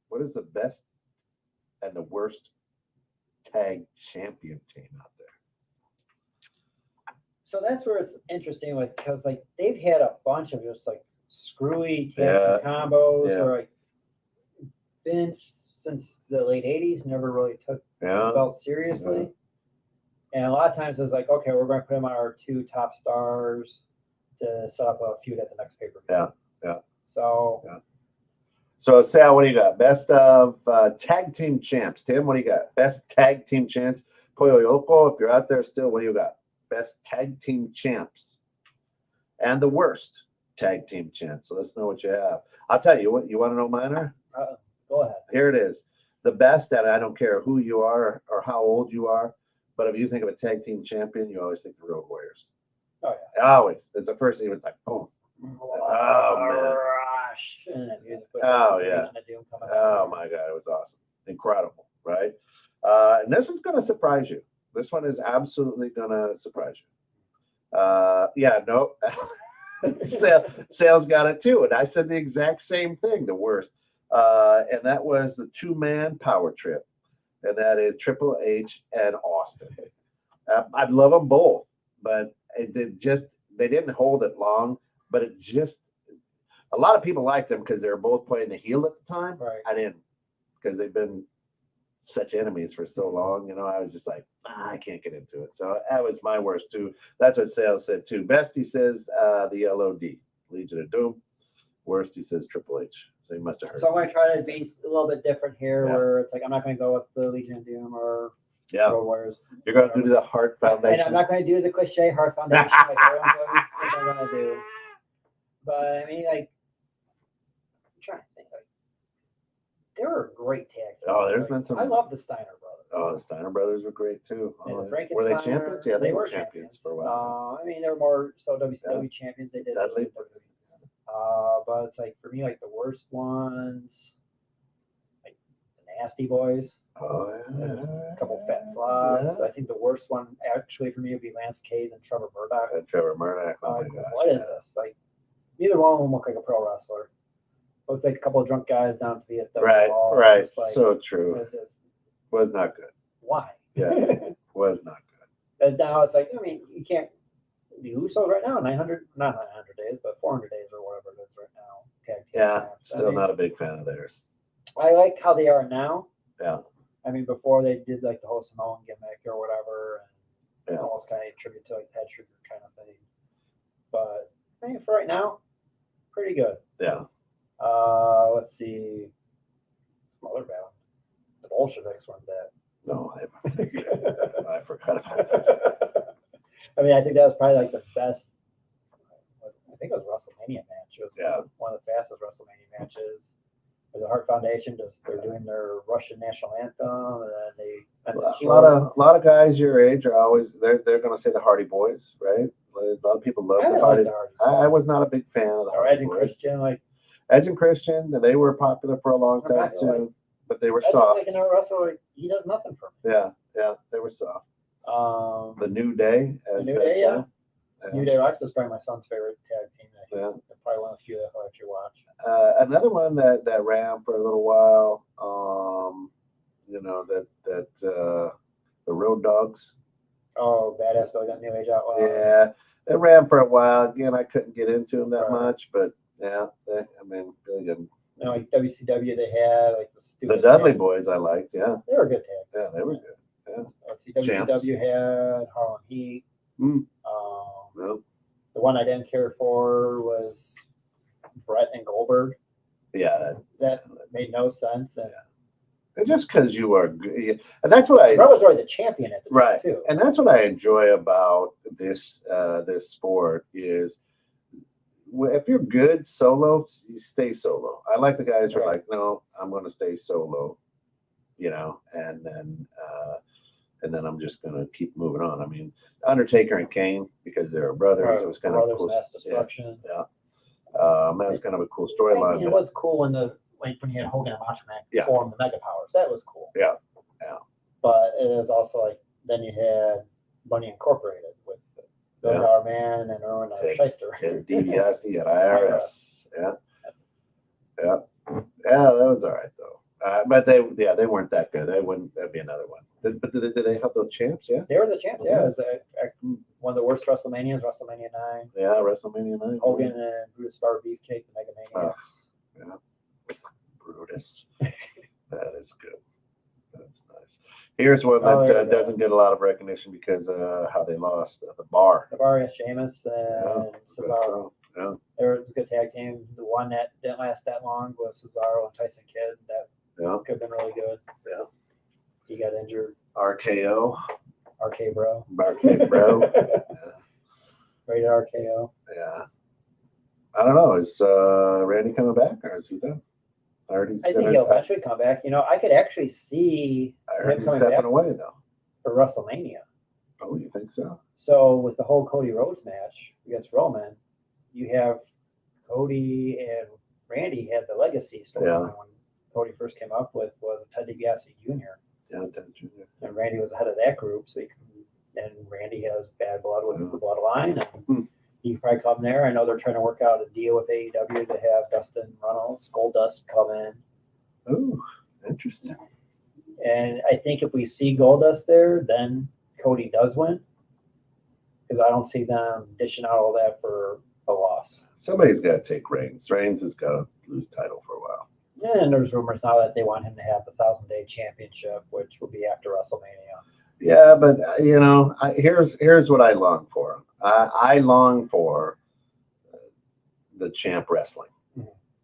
What is the best and the worst tag champion team out there? So that's where it's interesting, like, because like they've had a bunch of just like screwy tag Yeah. team combos, Yeah. or like Vince since the late '80s never really took the Yeah, belt seriously, and a lot of times it's like, okay, we're going to put them on our 2 top stars to set up a feud at the next pay per view. Yeah, yeah. So Yeah. So Sal, what do you got? Best of tag team champs. Tim, what do you got? Best tag team champs. Pollo Yoko, if you're out there still, what do you got? Best tag team champs. And the worst tag team champs. So let's know what you have. I'll tell you what, you want to know mine are? go ahead. Here it is. The best, and I don't care who you are or how old you are, but if you think of a tag team champion, you always think the Road Warriors. Oh yeah. Always. It's the first thing. It's like, boom. Oh, Rush. And then music with Oh, the yeah. Legion of Doom coming Oh out. my God, it was awesome. Incredible, right? And this one's going to surprise you. This one is absolutely going to surprise you. Yeah, no. Sales got it too. And I said the exact same thing, the worst. And that was the 2-man power trip. And that is Triple H and Austin. I love them both, but they didn't hold it long, but it just, a lot of people liked them because they were both playing the heel at the time. Right. I didn't, because they've been such enemies for so long. I was just like, I can't get into it. So that was my worst too. That's what Sales said too. Best, he says, the LOD, Legion of Doom. Worst, he says Triple H. So he must have heard. So I'm going to try to be a little bit different here, Yeah. where it's like I'm not going to go with the Legion of Doom or Yeah, Road Warriors. you're going to do the Heart And Foundation. I'm not going to do the cliche Heart Foundation like everyone's always think I'm going to do. But I mean, like, I'm trying to think. Like, they were a great tag team. Oh, there's been some- I love the Steiner brothers. Oh, the Steiner brothers were great too. And the Were they Frankensteiner, champions? Yeah, they were champions for a while. I mean, they were more so WCW champions. They did Dudley. but it's like for me, like the worst ones, like the Nasty Boys, Oh, yeah. a couple fat flops. Yeah. I think the worst one actually for me would be Lance Cade and Trevor Murdoch. Trevor Murdoch. Oh my Like, gosh. what is yeah. this? Like, neither one of them look like a pro wrestler. Looks like a couple of drunk guys down to the Right, wall. right. It's like, So true. it's just, Was not good. why? Yeah. Was not good. And now it's like, I mean, you can't. The Usos right now, 900, not 900 days, but 400 days or whatever it is right now. Tag team Yeah, champs. still I mean, not a big fan of theirs. I like how they are now. Yeah. I mean, before they did like the whole Samoan gimmick or whatever, and Yeah. almost kind of tribute to like Head Trigger kind of thing. But I mean, for right now, pretty good. Yeah. Let's see. Some other band. The Bolsheviks weren't that. No, I forgot about that. I mean, I think that was probably like the best. I think it was WrestleMania match. It was Yeah. one of the fastest WrestleMania matches. It was a Heart Foundation. They're doing their Russian national anthem, and then they. A lot of guys your age are always they're going to say the Hardy Boys, right? A lot of people love I the like Hardy. the Hardy. I was not a big fan of the Or Hardy Edge and Boys. Christian, like Edge and Christian, they were popular for a long They're time popular, too, but they were Edge is soft. like another wrestler. Like, he does nothing for me. Yeah, they were soft. The The New Day, as New best Day, yeah. friend. New Day Rocks is probably my son's favorite tag team. Yeah. Probably one of the few that I'll actually watch. Another one that ran for a little while, the Road Dogs. Oh, Badass Billy got New Age Outlaws. Yeah, it ran for a while. Again, I couldn't get into them that Right. much, but yeah, really good. You know, like WCW, they had like the The stupid. Dudley tag. Boys, I liked. Yeah, They were a good tag. yeah, they were good. Yeah, Let's see, WCW had Harlem Heat. Mm. The one I didn't care for was Brett and Goldberg. yeah. That made no sense. And And just because you are good, and that's what Brett was already the champion at the time, right, too. and that's what I enjoy about this sport is if you're good solo, you stay solo. I like the guys who are Right. like, no, I'm going to stay solo, and then I'm just going to keep moving on. I mean, Undertaker and Kane, because they're brothers, it was kind of Brothers cool. Mass Destruction. That was kind of a cool I mean, storyline. it was cool when like when you had Hogan and Macho Man Yeah. form the Mega Powers. That was cool. Yeah. But it was also like then you had Money Incorporated with Billy Yeah. Dollar Man and Erwin Shyster. Ted DiBiase at IRS. Yeah. Yeah. Yeah, that was all right though. But they weren't that good. That'd be another one. But did they have those champs? Yeah. They were the champs. Yeah, it was one of the worst WrestleManias, WrestleMania 9. Yeah, WrestleMania 9. Hogan and Brutus Barber Beefcake, the Mega Mania. Yeah. Brutus. That is good. That's nice. Here's one that doesn't get a lot of recognition because how they lost the Bar. The Bar, Sheamus and Cesaro. Yeah. There was a good tag team. The one that didn't last that long was Cesaro and Tyson Kidd. That could have been really good. Yeah. He got injured. RKO. RK Bro. RK Bro. Rated RKO. Yeah. I don't know. Is Randy coming back or is he done? I think he'll eventually come back. You know, I could actually see him coming stepping back away though. for WrestleMania. Oh, you think so? So with the whole Cody Rhodes match against Roman, you have Cody and Randy had the legacy story when Cody first came up with was Ted DiBiase Jr. Yeah, Ted Jr. And Randy was the head of that group, so and Randy has bad blood with the bloodline. And you can probably come there. I know they're trying to work out a deal with AEW to have Dustin Runnels, Goldust come in. Oh, interesting. And I think if we see Goldust there, then Cody does win. Because I don't see them dishing out all that for a loss. Somebody's got to take Reigns. Reigns has got to lose title for a while. And there's rumors now that they want him to have the 1,000-day championship, which will be after WrestleMania. Yeah, but you know, here's what I long for. I long for the champ wrestling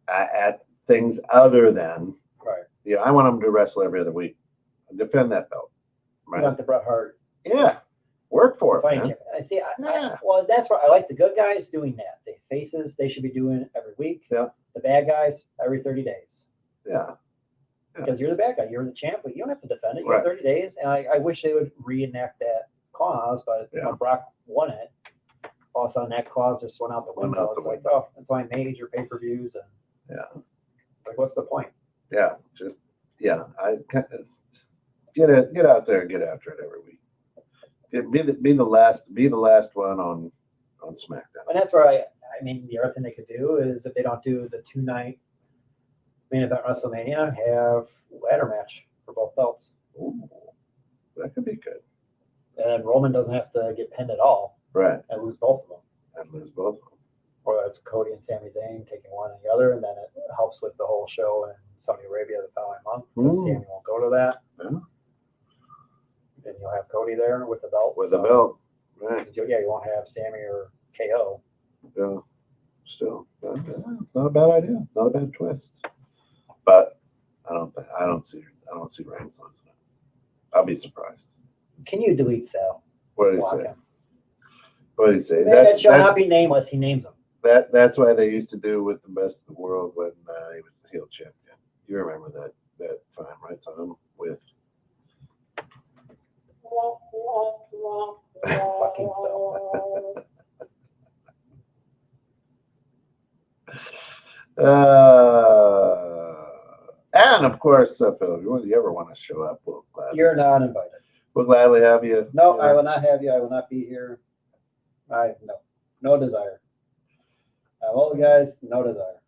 at things other than Yeah, I want him to wrestle every other week, defend that belt. Right. You want the Bret Hart? Yeah, work for it. Man. I see. Well, that's what I like. The good guys doing that. The faces they should be doing it every week. Yeah. The bad guys every 30 days. Yeah. Because you're the bad guy, you're the champ, but you don't have to defend it. You have 30 days, and I wish they would reenact that clause, but when Brock won it, all of a sudden that clause just went out the window. It's like, oh, it's only major pay-per-views, and like, what's the point? Yeah, just I get out there and get after it every week. Be the last one on SmackDown. And that's where I mean the other thing they could do is if they don't do the 2-night main event WrestleMania, have ladder match for both belts. Ooh, that could be good. And Roman doesn't have to get pinned at all. Right. And lose both of them. Or it's Cody and Sami Zayn taking one and the other, and then it helps with the whole show in Saudi Arabia the following month. Sami won't go to that. Yeah. And you'll have Cody there with the belt. The belt. Right. You won't have Sami or KO. Yeah. Still, not a bad idea. Not a bad twist. But I don't see Reigns losing it. I'll be surprised. Can you delete Sal? What did he say? What did he say? That shall not be nameless. He names them. That's why they used to do with the best of the world when he was the heel champion. You remember that time, right, Tom? With fucking Phil. And of course, Phil, if you ever want to show up, we'll gladly. You're not invited. We'll gladly have you. No, I will not have you. I will not be here. No desire. All the guys, no desire.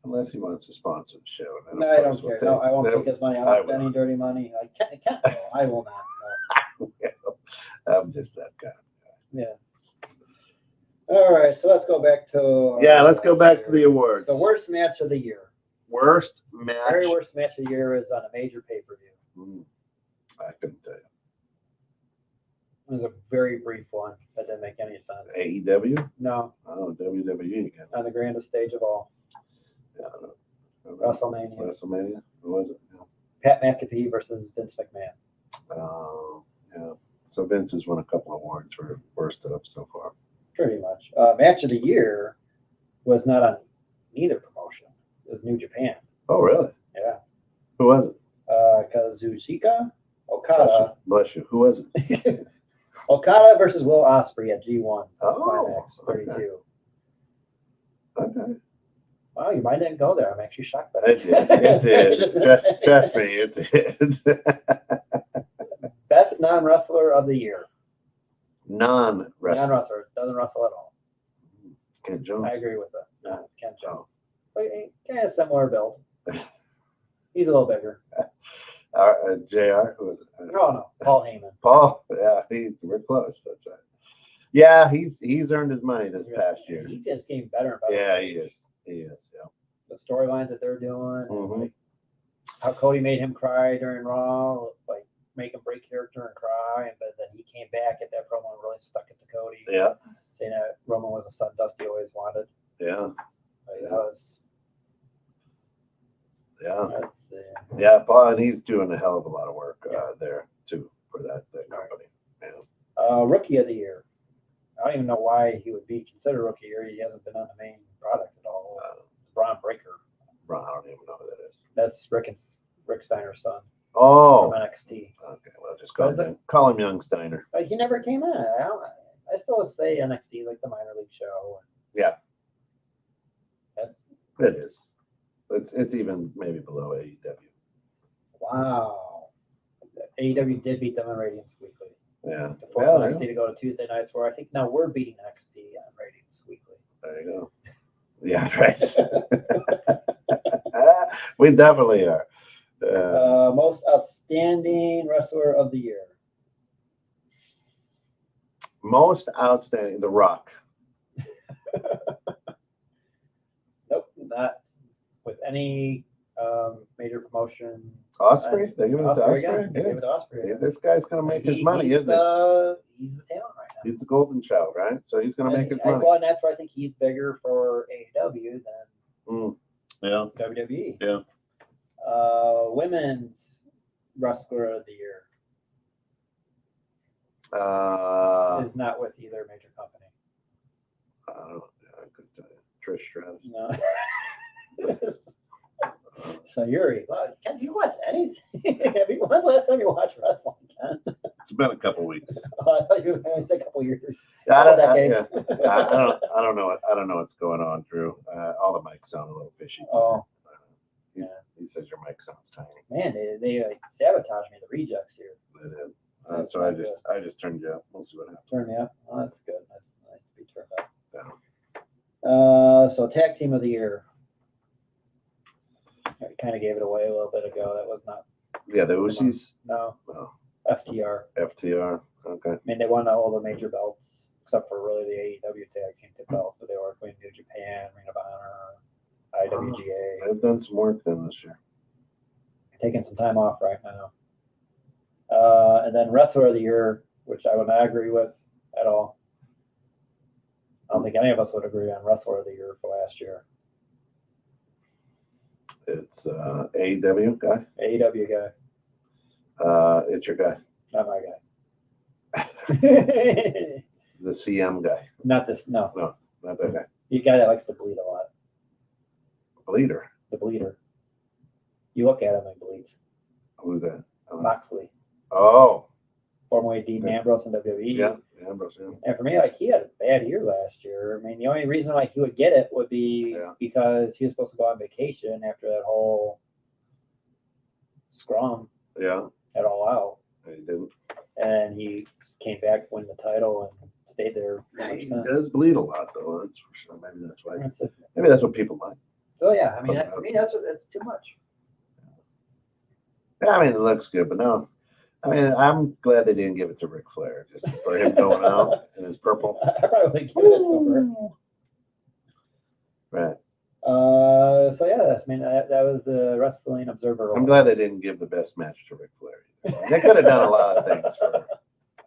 Unless he wants to sponsor the show. No, I don't care. No, I won't take his money. I won't spend any dirty money. I can't. No, I will not. No. I'm just that kind of guy. Yeah. All right, so let's go back to. Let's go back to the awards. The worst match of the year. Worst match. Very worst match of the year is on a major pay-per-view. I couldn't tell you. It was a very brief one that didn't make any sense. AEW? No. Oh, WWE again. On the grandest stage of all. Yeah, I don't know. WrestleMania. Who was it? Yeah. Pat McAfee versus Vince McMahon. Oh, yeah. So Vince has won a couple of awards for worst of so far. Pretty much. Match of the year was not on either promotion. It was New Japan. Oh, really? Yeah. Who was it? Kazuchika Okada. Bless you. Who was it? Okada versus Will Ospreay at G1. Oh, Climax 32. Okay. Wow, you mine didn't go there. I'm actually shocked by It did. It did. Trust me, it did. Best non-wrestler of the year. Non-wrestler. Non-wrestler doesn't wrestle at all. Ken Jones. I agree with that. No, Ken Jones. Oh. But kind of similar build. He's a little bigger. JR. Who was it? No, Paul Heyman. Paul. Yeah, we're close. That's right. Yeah, he's earned his money this past year. He just getting better and better. Yeah, he is. He is. Yeah. The storylines that they're doing, Mhm. like how Cody made him cry during Raw, like make him break character and cry, but then he came back at that promo and really stuck it to Cody, Yeah. saying that Roman was the son Dusty always wanted. Yeah. Like, Yeah. that was, Yeah. that's, Yeah. Paul, and he's doing a hell of a lot of work there too for that company. Yeah. Rookie of the year. I don't even know why he would be considered rookie of the year. He hasn't been on the main product at all. Braun Breaker. Ron, I don't even know who that is. That's Rick Steiner's son Oh. from NXT. Okay. Well, just call him Young Steiner. But he never came in. I still say NXT like the minor league show. Yeah. It is. It's even maybe below AEW. Wow. AEW did beat them in ratings weekly. Yeah. To force Well, NXT to go to Tuesday nights, where I think now we're beating NXT on ratings weekly. there you go. Yeah, right. We definitely are. Most outstanding wrestler of the year. Most outstanding, The Rock. Nope, not with any major promotion. Osprey? They give it to Osprey Osprey? again. They Yeah. give it to Osprey. Yeah, this guy's gonna make his money, he's isn't he? He's the talent right now. He's the golden child, right? So he's gonna make his money. Well, and that's why I think he's bigger for AEW than Yeah. WWE. Yeah. Women's wrestler of the year is not with either major company. I don't know. I could tell you. Trish Stratus. No. So Yuri, wow, Ken, do you watch anything? When's the last time you watched wrestling, Ken? It's been a couple weeks. I thought you were going to say a couple years. I don't know. decade. I don't know. I don't know what's going on, Drew. All the mics sound a little fishy. Oh. He says your mic sounds tiny. Man, they sabotaged me, the rejects here. It is. So I just turned you up. We'll see what happens. Turn me up. Oh, that's good. That's nice to be turned up. Yeah. So tag team of the year. I kind of gave it away a little bit ago. That was not. Yeah, the Uzis. No. Oh, FTR. FTR. Okay. I mean, they won all the major belts except for really the AEW tag team belts, but they were winning New Japan, Ring of Honor, IWGA. I've done some work then this year. Taking some time off right now. And then wrestler of the year, which I would not agree with at all. I don't think any of us would agree on wrestler of the year for last year. It's AEW guy. AEW guy, It's your guy. not my guy. The CM guy. Not this, no. Not that guy. The guy that likes to bleed a lot. Bleeder. The bleeder. You look at him and bleeds. Who's that? Moxley. Oh. Formerly Dean Ambrose in WWE. Yeah. Ambrose. Yeah. And for me, like, he had a bad year last year. I mean, the only reason like he would get it would be because he was supposed to go on vacation after that whole scrum Yeah. at All Out. He didn't. And he came back, win the title, and stayed there. He does bleed a lot, though. That's for sure. Maybe that's why. That's it. Maybe that's what people like. So yeah, I mean, for me, that's too much. Yeah, I mean, it looks good, but no. I mean, I'm glad they didn't give it to Ric Flair just for him going out in his purple. I probably give it to her. Right. So yeah, I mean, that was the Wrestling Observer. I'm glad they didn't give the best match to Ric Flair. They could have done a lot of things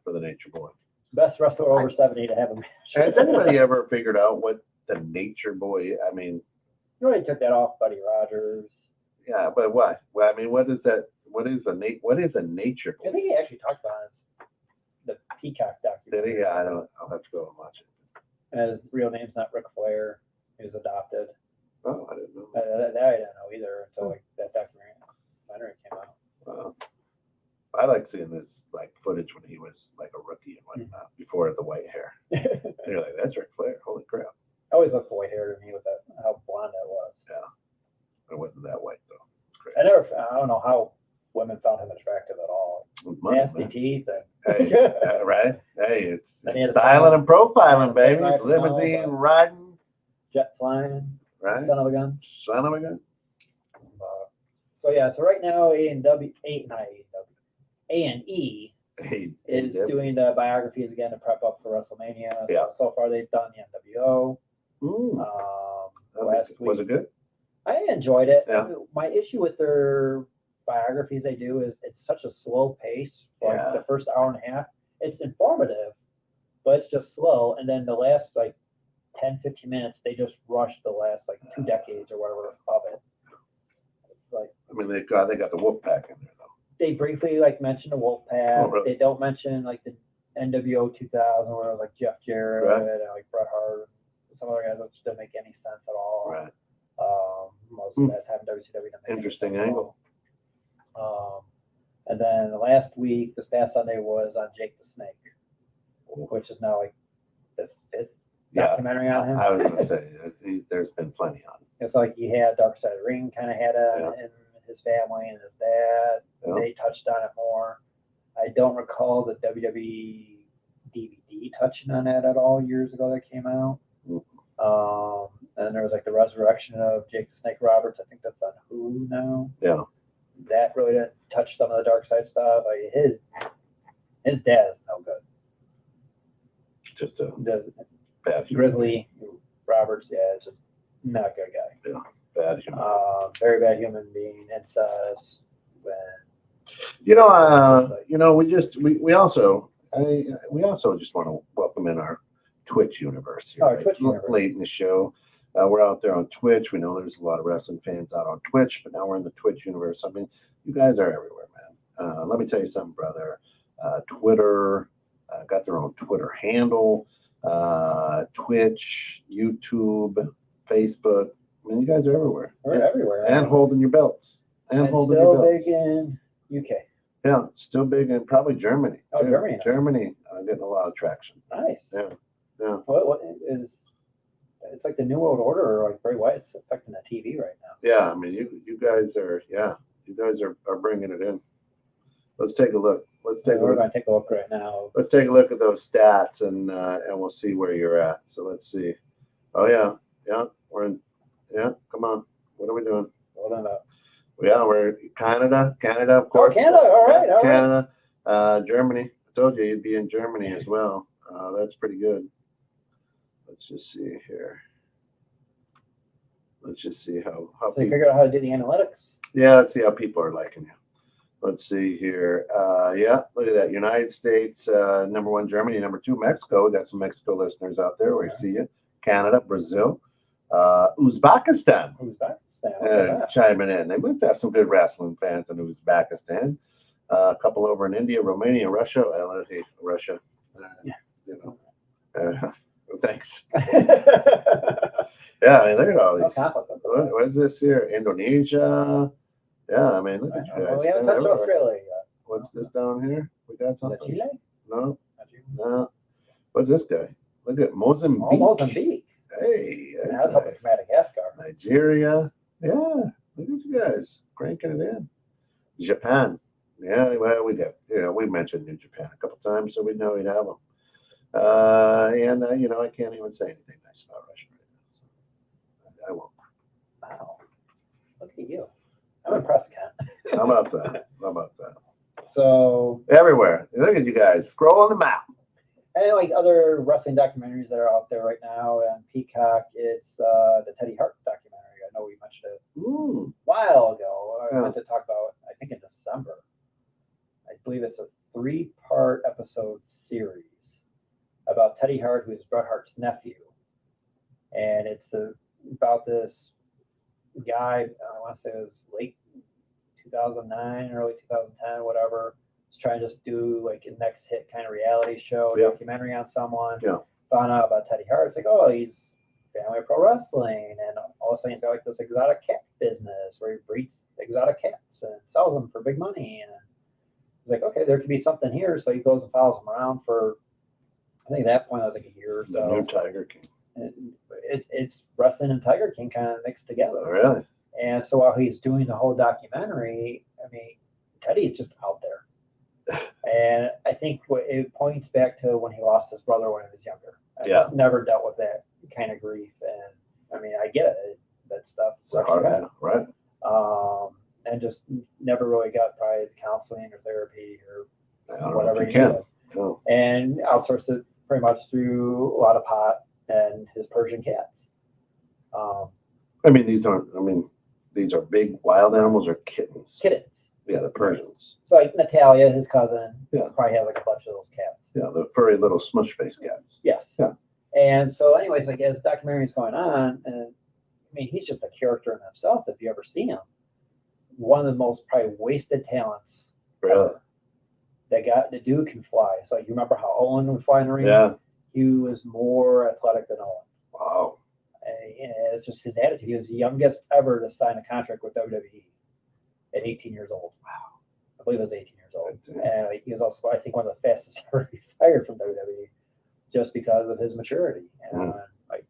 for the Nature Boy. Best wrestler over 70 to have a match. Has anybody ever figured out what the Nature Boy? I mean, You really took that off, Buddy Rogers. yeah, but why? Well, I mean, what is that? What is a Nature I Boy? think he actually talked about it. The Peacock Did documentary. he? Yeah, I don't. I'll have to go and watch it. And his real name's not Ric Flair. He was adopted. Oh, I didn't know. That I didn't know either until like that documentary came out. I like seeing this like footage when he was like a rookie and whatnot before the white hair. And you're like, that's Ric Flair. Holy crap! I always looked for white hair to me with that how blonde that was. Yeah. I don't know how women found him attractive at all. Money, Nasty man. teeth. Hey, right? Hey, it's Then he had a styling and profiling, yeah, baby. right, Limousine but- riding, Jet flying, right? son of a gun. Son of a gun. So right now A and E Hey, is Deb. doing the biographies again to prep up for WrestleMania. Yeah. So far they've done the NWO. Ooh, Last week was it good? I enjoyed it. Yeah. My issue with their biographies they do is it's such a slow pace. Like Yeah. the first hour and a half, it's informative, but it's just slow. And then the last like 10, 15 minutes, they just rush the last like 2 decades or whatever of it. It's like I mean, they got the Wolf Pack in there though. they briefly like mention the Wolfpack. Oh, really? They don't mention like the NWO 2000 where it was like Jeff Jarrett Right. and like Bret Hart and some other guys, which didn't make any sense at all. Right. Most of that time WCW didn't make Interesting any sense at angle. all. And then last week, this past Sunday was on Jake the Snake, which is now like the 5th Yeah. documentary on him. I was gonna say there's been plenty on. It's like he had Dark Side of the Ring kind of had it in his family and his dad. Yeah. They touched on it more. I don't recall the WWE DVD touching on that at all years ago that came out. And then there was like the resurrection of Jake the Snake Roberts. I think that's on Hulu now. Yeah. That really didn't touch some of the dark side stuff. Like his dad is no good. Just a The bad human. Grizzly Roberts, yeah, it's just not a good guy. Bad human. Very bad human being. Incest. We also just want to welcome in our Twitch universe here. Our Twitch universe. Late in the show. We're out there on Twitch. We know there's a lot of wrestling fans out on Twitch, but now we're in the Twitch universe. I mean, you guys are everywhere, man. Let me tell you something, brother. Twitter got their own Twitter handle, Twitch, YouTube, Facebook. I mean, you guys are everywhere. We're everywhere. And holding your belts. And holding still your belts. big in UK. Yeah, still big in probably Germany. Oh, too. Germany. Germany getting a lot of traction. Nice. Yeah. What is? It's like the New World Order, or like Bray Wyatt's affecting the TV right now. Yeah, I mean, you guys are bringing it in. Let's take a look. We're going to take a look right now. Let's take a look at those stats and we'll see where you're at. So let's see. Oh yeah, we're in. Yeah, come on. What are we doing? Hold on up. Yeah, we're Canada, of course. Oh, Canada. All right. Canada, Germany. I told you you'd be in Germany as well. That's pretty good. Let's just see here. Let's just see how So you figure out how to do the analytics. Yeah, let's see how people are liking you. Let's see here. Yeah, look at that. United States, number 1, Germany, number 2, Mexico. We got some Mexico listeners out there. We see you. Canada, Brazil, Uzbekistan. Chiming in. They must have some good wrestling fans in Uzbekistan. A couple over in India, Romania, Russia. I hate Russia. Thanks. Yeah, I mean, look at all these. What is this here? Indonesia. Yeah, I mean, look at you guys. We haven't touched Australia yet. What's this down here? We got something? Chile? No. What's this guy? Look at Mozambique. Oh, Mozambique. Hey. That's up with Madagascar. Nigeria. Yeah. Look at you guys cranking it in. Japan. Yeah, well, we got, we mentioned New Japan a couple times, so we know we'd have them. I can't even say anything nice about Russia right now. So I won't. Wow. Look at you. I'm impressed, Ken. How about that? So everywhere. Look at you guys. Scroll on the map. And like other wrestling documentaries that are out there right now on Peacock, it's the Teddy Hart documentary. I know we mentioned it a while ago. I meant to talk about it, I think in December. I believe it's a 3-part episode series about Teddy Hart, who's Bret Hart's nephew. And it's about this guy, I want to say it was late 2009, early 2010, whatever. He's trying to just do like a next hit kind of reality show, documentary on someone. Yeah. Found out about Teddy Hart. It's like, oh, he's family of pro wrestling. And all of a sudden he's got like this exotic cat business where he breeds exotic cats and sells them for big money. And he's like, okay, there could be something here. So he goes and follows them around for, I think at that point, it was like a year or so. The new Tiger King. It's wrestling and Tiger King kind of mixed together. Oh, really? And so while he's doing the whole documentary, I mean, Teddy's just out there. And I think it points back to when he lost his brother when he was younger. I Yeah. just never dealt with that kind of grief. And I mean, I get it. That stuff sucks your head. Right. And just never really got probably counseling or therapy or I don't know whatever if he you can. did. No. And outsourced it pretty much through a lot of pot and his Persian cats. I mean, these are big wild animals or kittens. Kittens. Yeah, the Persians. So like Natalia, his cousin, Yeah. probably had like a bunch of those cats. Yeah, the furry little smush face cats. Yes. Yeah. And so, anyways, like as the documentary is going on, and I mean, he's just a character in himself. If you ever see him, one of the most probably wasted talents. Really? The dude can fly. So you remember how Owen would fly in the ring? Yeah. He was more athletic than Owen. Wow. And it's just his attitude. He was the youngest ever to sign a contract with WWE at 18 years old. Wow. I believe it was 18 years old. And he was also, I think, one of the fastest ever retired from WWE just because of his maturity. And like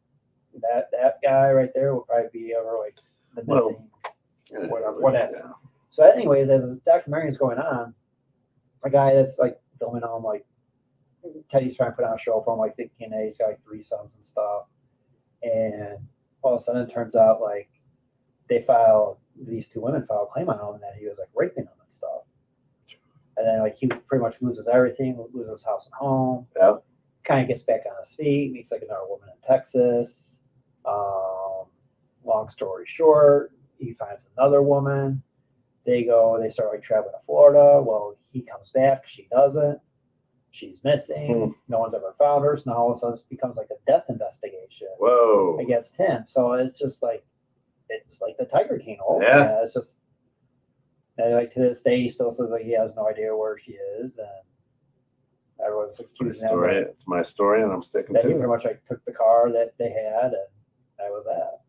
that guy right there will probably be ever like the missing whatever. Yeah. So, anyways, as the documentary is going on, a guy that's like filming on like Teddy's trying to put on a show for him, like thinking that he's got like 3 sons and stuff. And all of a sudden it turns out like these 2 women filed a claim on him and that he was like raping them and stuff. And then like he pretty much loses everything, loses his house and home. Yeah. Kind of gets back on his feet, meets like another woman in Texas. Long story short, he finds another woman. They start like traveling to Florida. Well, he comes back, she doesn't. She's missing. No one's ever found her. So now all of a sudden it becomes like a death investigation Whoa. against him. So it's like the Tiger King. Yeah. It's just, and like to this day, he still says like he has no idea where she is, and everyone's accusing him. It's my story, and I'm sticking That to he it. pretty much like took the car that they had, and that was that.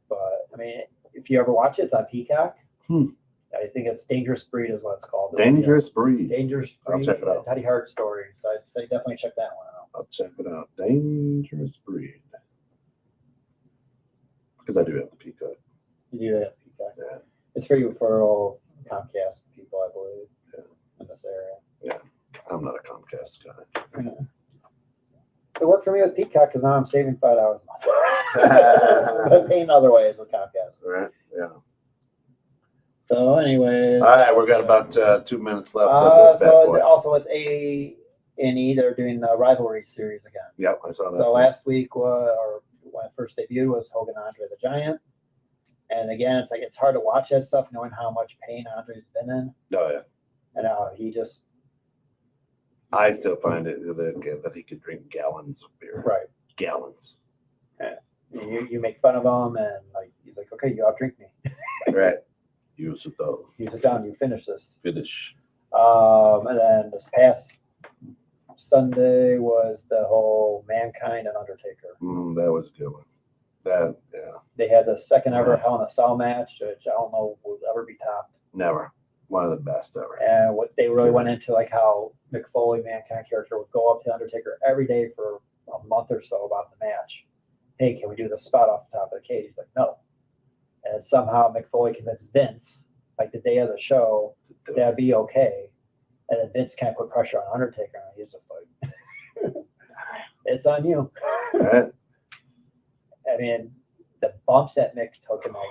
But I mean, if you ever watch it, it's on Peacock. I think it's Dangerous Breed is what it's called. Dangerous Breed. Dangerous Breed. I'll check it out. Teddy Hart story. So I'd say definitely check that one out. I'll check it out. Dangerous Breed. Because I do have the Peacock. You do that Peacock. Yeah. It's free for all Comcast people, I believe, in this area. I'm not a Comcast guy. It worked for me with Peacock because now I'm saving $5 a month. But paying other ways with Comcast. Right? Yeah. So anyway. All right, we've got about 2 minutes left of this bad so boy. also with A&E, they're doing the rivalry series again. Yep, I saw that. So last week, or when it first debuted, was Hogan Andre the Giant. And again, it's hard to watch that stuff knowing how much pain Andre's been in. Oh, yeah. And he just. I still find it that he could drink gallons of beer. Right. Gallons. You make fun of him, and like he's like, okay, you outdrink me. Right. Use it though. Use it down. You finish this. Finish. And then this past Sunday was the whole Mankind and Undertaker. That was a good one. They had the second ever Hell in a Cell match, which I don't know will ever be topped. Never. One of the best ever. And what they really went into, like how Mick Foley, Mankind character, would go up to Undertaker every day for a month or so about the match. Hey, can we do the spot off the top of the cage? He's like, no. And somehow Mick Foley convinced Vince, like the day of the show, that'd be okay. And then Vince kind of put pressure on Undertaker, and he's just like, it's on you. Right. I mean, the bumps that Mick took, and like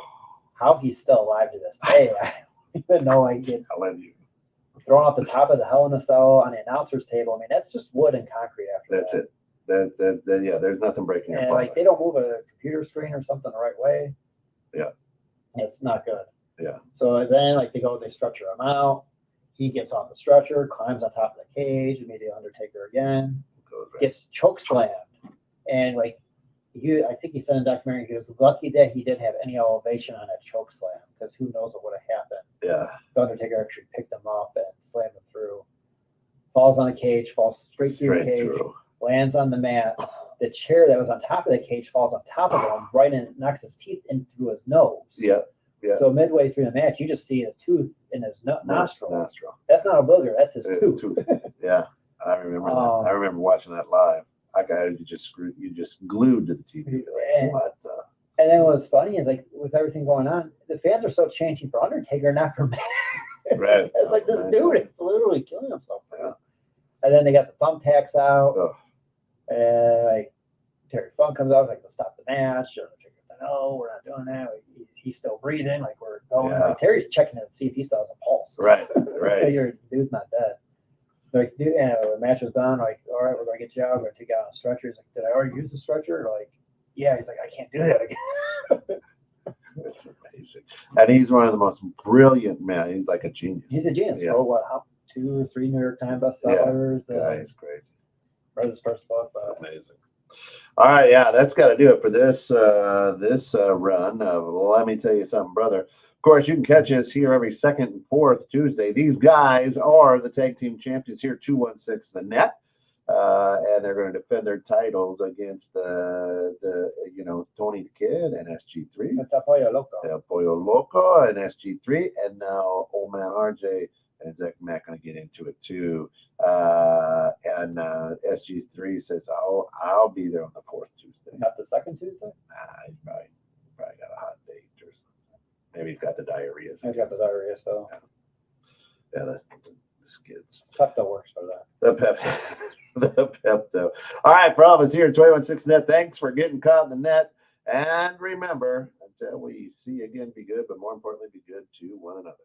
how he's still alive to this day. I don't even know, like, Telling you. thrown off the top of the Hell in a Cell on the announcer's table. I mean, that's just wood and concrete after That's it. That there's nothing breaking your And fall. like they don't move a computer screen or something the right way. Yeah. It's not good. Yeah. So then like they stretcher him out. He gets off the stretcher, climbs on top of the cage, and the Undertaker again. Goes right. Gets choke slammed. And like I think he said in the documentary he was lucky that he didn't have any elevation on that choke slam, because who knows what would have happened. Yeah. The Undertaker actually picked him up and slammed him through. Falls on the cage, falls straight through the cage, lands on the mat. The chair that was on top of the cage falls on top of him, right in, knocks his teeth in through his nose. Yeah. Yeah. So midway through the match, you just see a tooth in his nostril. Nostril. That's not a booger, that's his tooth. Yeah. I remember that. I remember watching that live. That guy you just glued to the TV. Like, what the? And then what's funny is like with everything going on, the fans are still chanting for Undertaker, not for Matt. Right. It's like this dude is literally killing himself. Yeah. And then they got the thumbtacks out, Oh. and like Terry Funk comes out, like, let's stop the match. No, we're not doing that. Like, he's still breathing. Like, we're going. Yeah. Like, Terry's checking to see if he still has a pulse. Right. Like, Right. your dude's not dead. Like, dude, and the match is done. Like, all right, we're gonna get you out. We're gonna take you out on a stretcher. He's like, did I already use the stretcher? Like, yeah. He's like, I can't do that again. It's amazing. And he's one of the most brilliant men. He's like a genius. He's a genius. Yeah. Oh, what? How 2 or 3 New York Times bestsellers? Guy is crazy. Read his first book. But Amazing. All right, yeah, that's got to do it for this run of Let Me Tell You Something, Brother. Of course, you can catch us here every second and fourth Tuesday. These guys are the tag team champions here, 216 The Net, and they're going to defend their titles against the Tony the Kid and SG3, that's a Pollo Loco. El Pollo Loco and SG3, and now Old Man RJ and Zach Mack going to get into it too. And SG3 says, I'll be there on the fourth Tuesday. Not the second Tuesday? He probably got a hot date or something. Maybe he's got the diarrhea. He's got the diarrhea, so Yeah, the skids. Pepto works for that. The Pepto. All right, Brotha's here at 216 Net. Thanks for getting caught in the net. And remember, until we see you again, be good, but more importantly, be good to one another.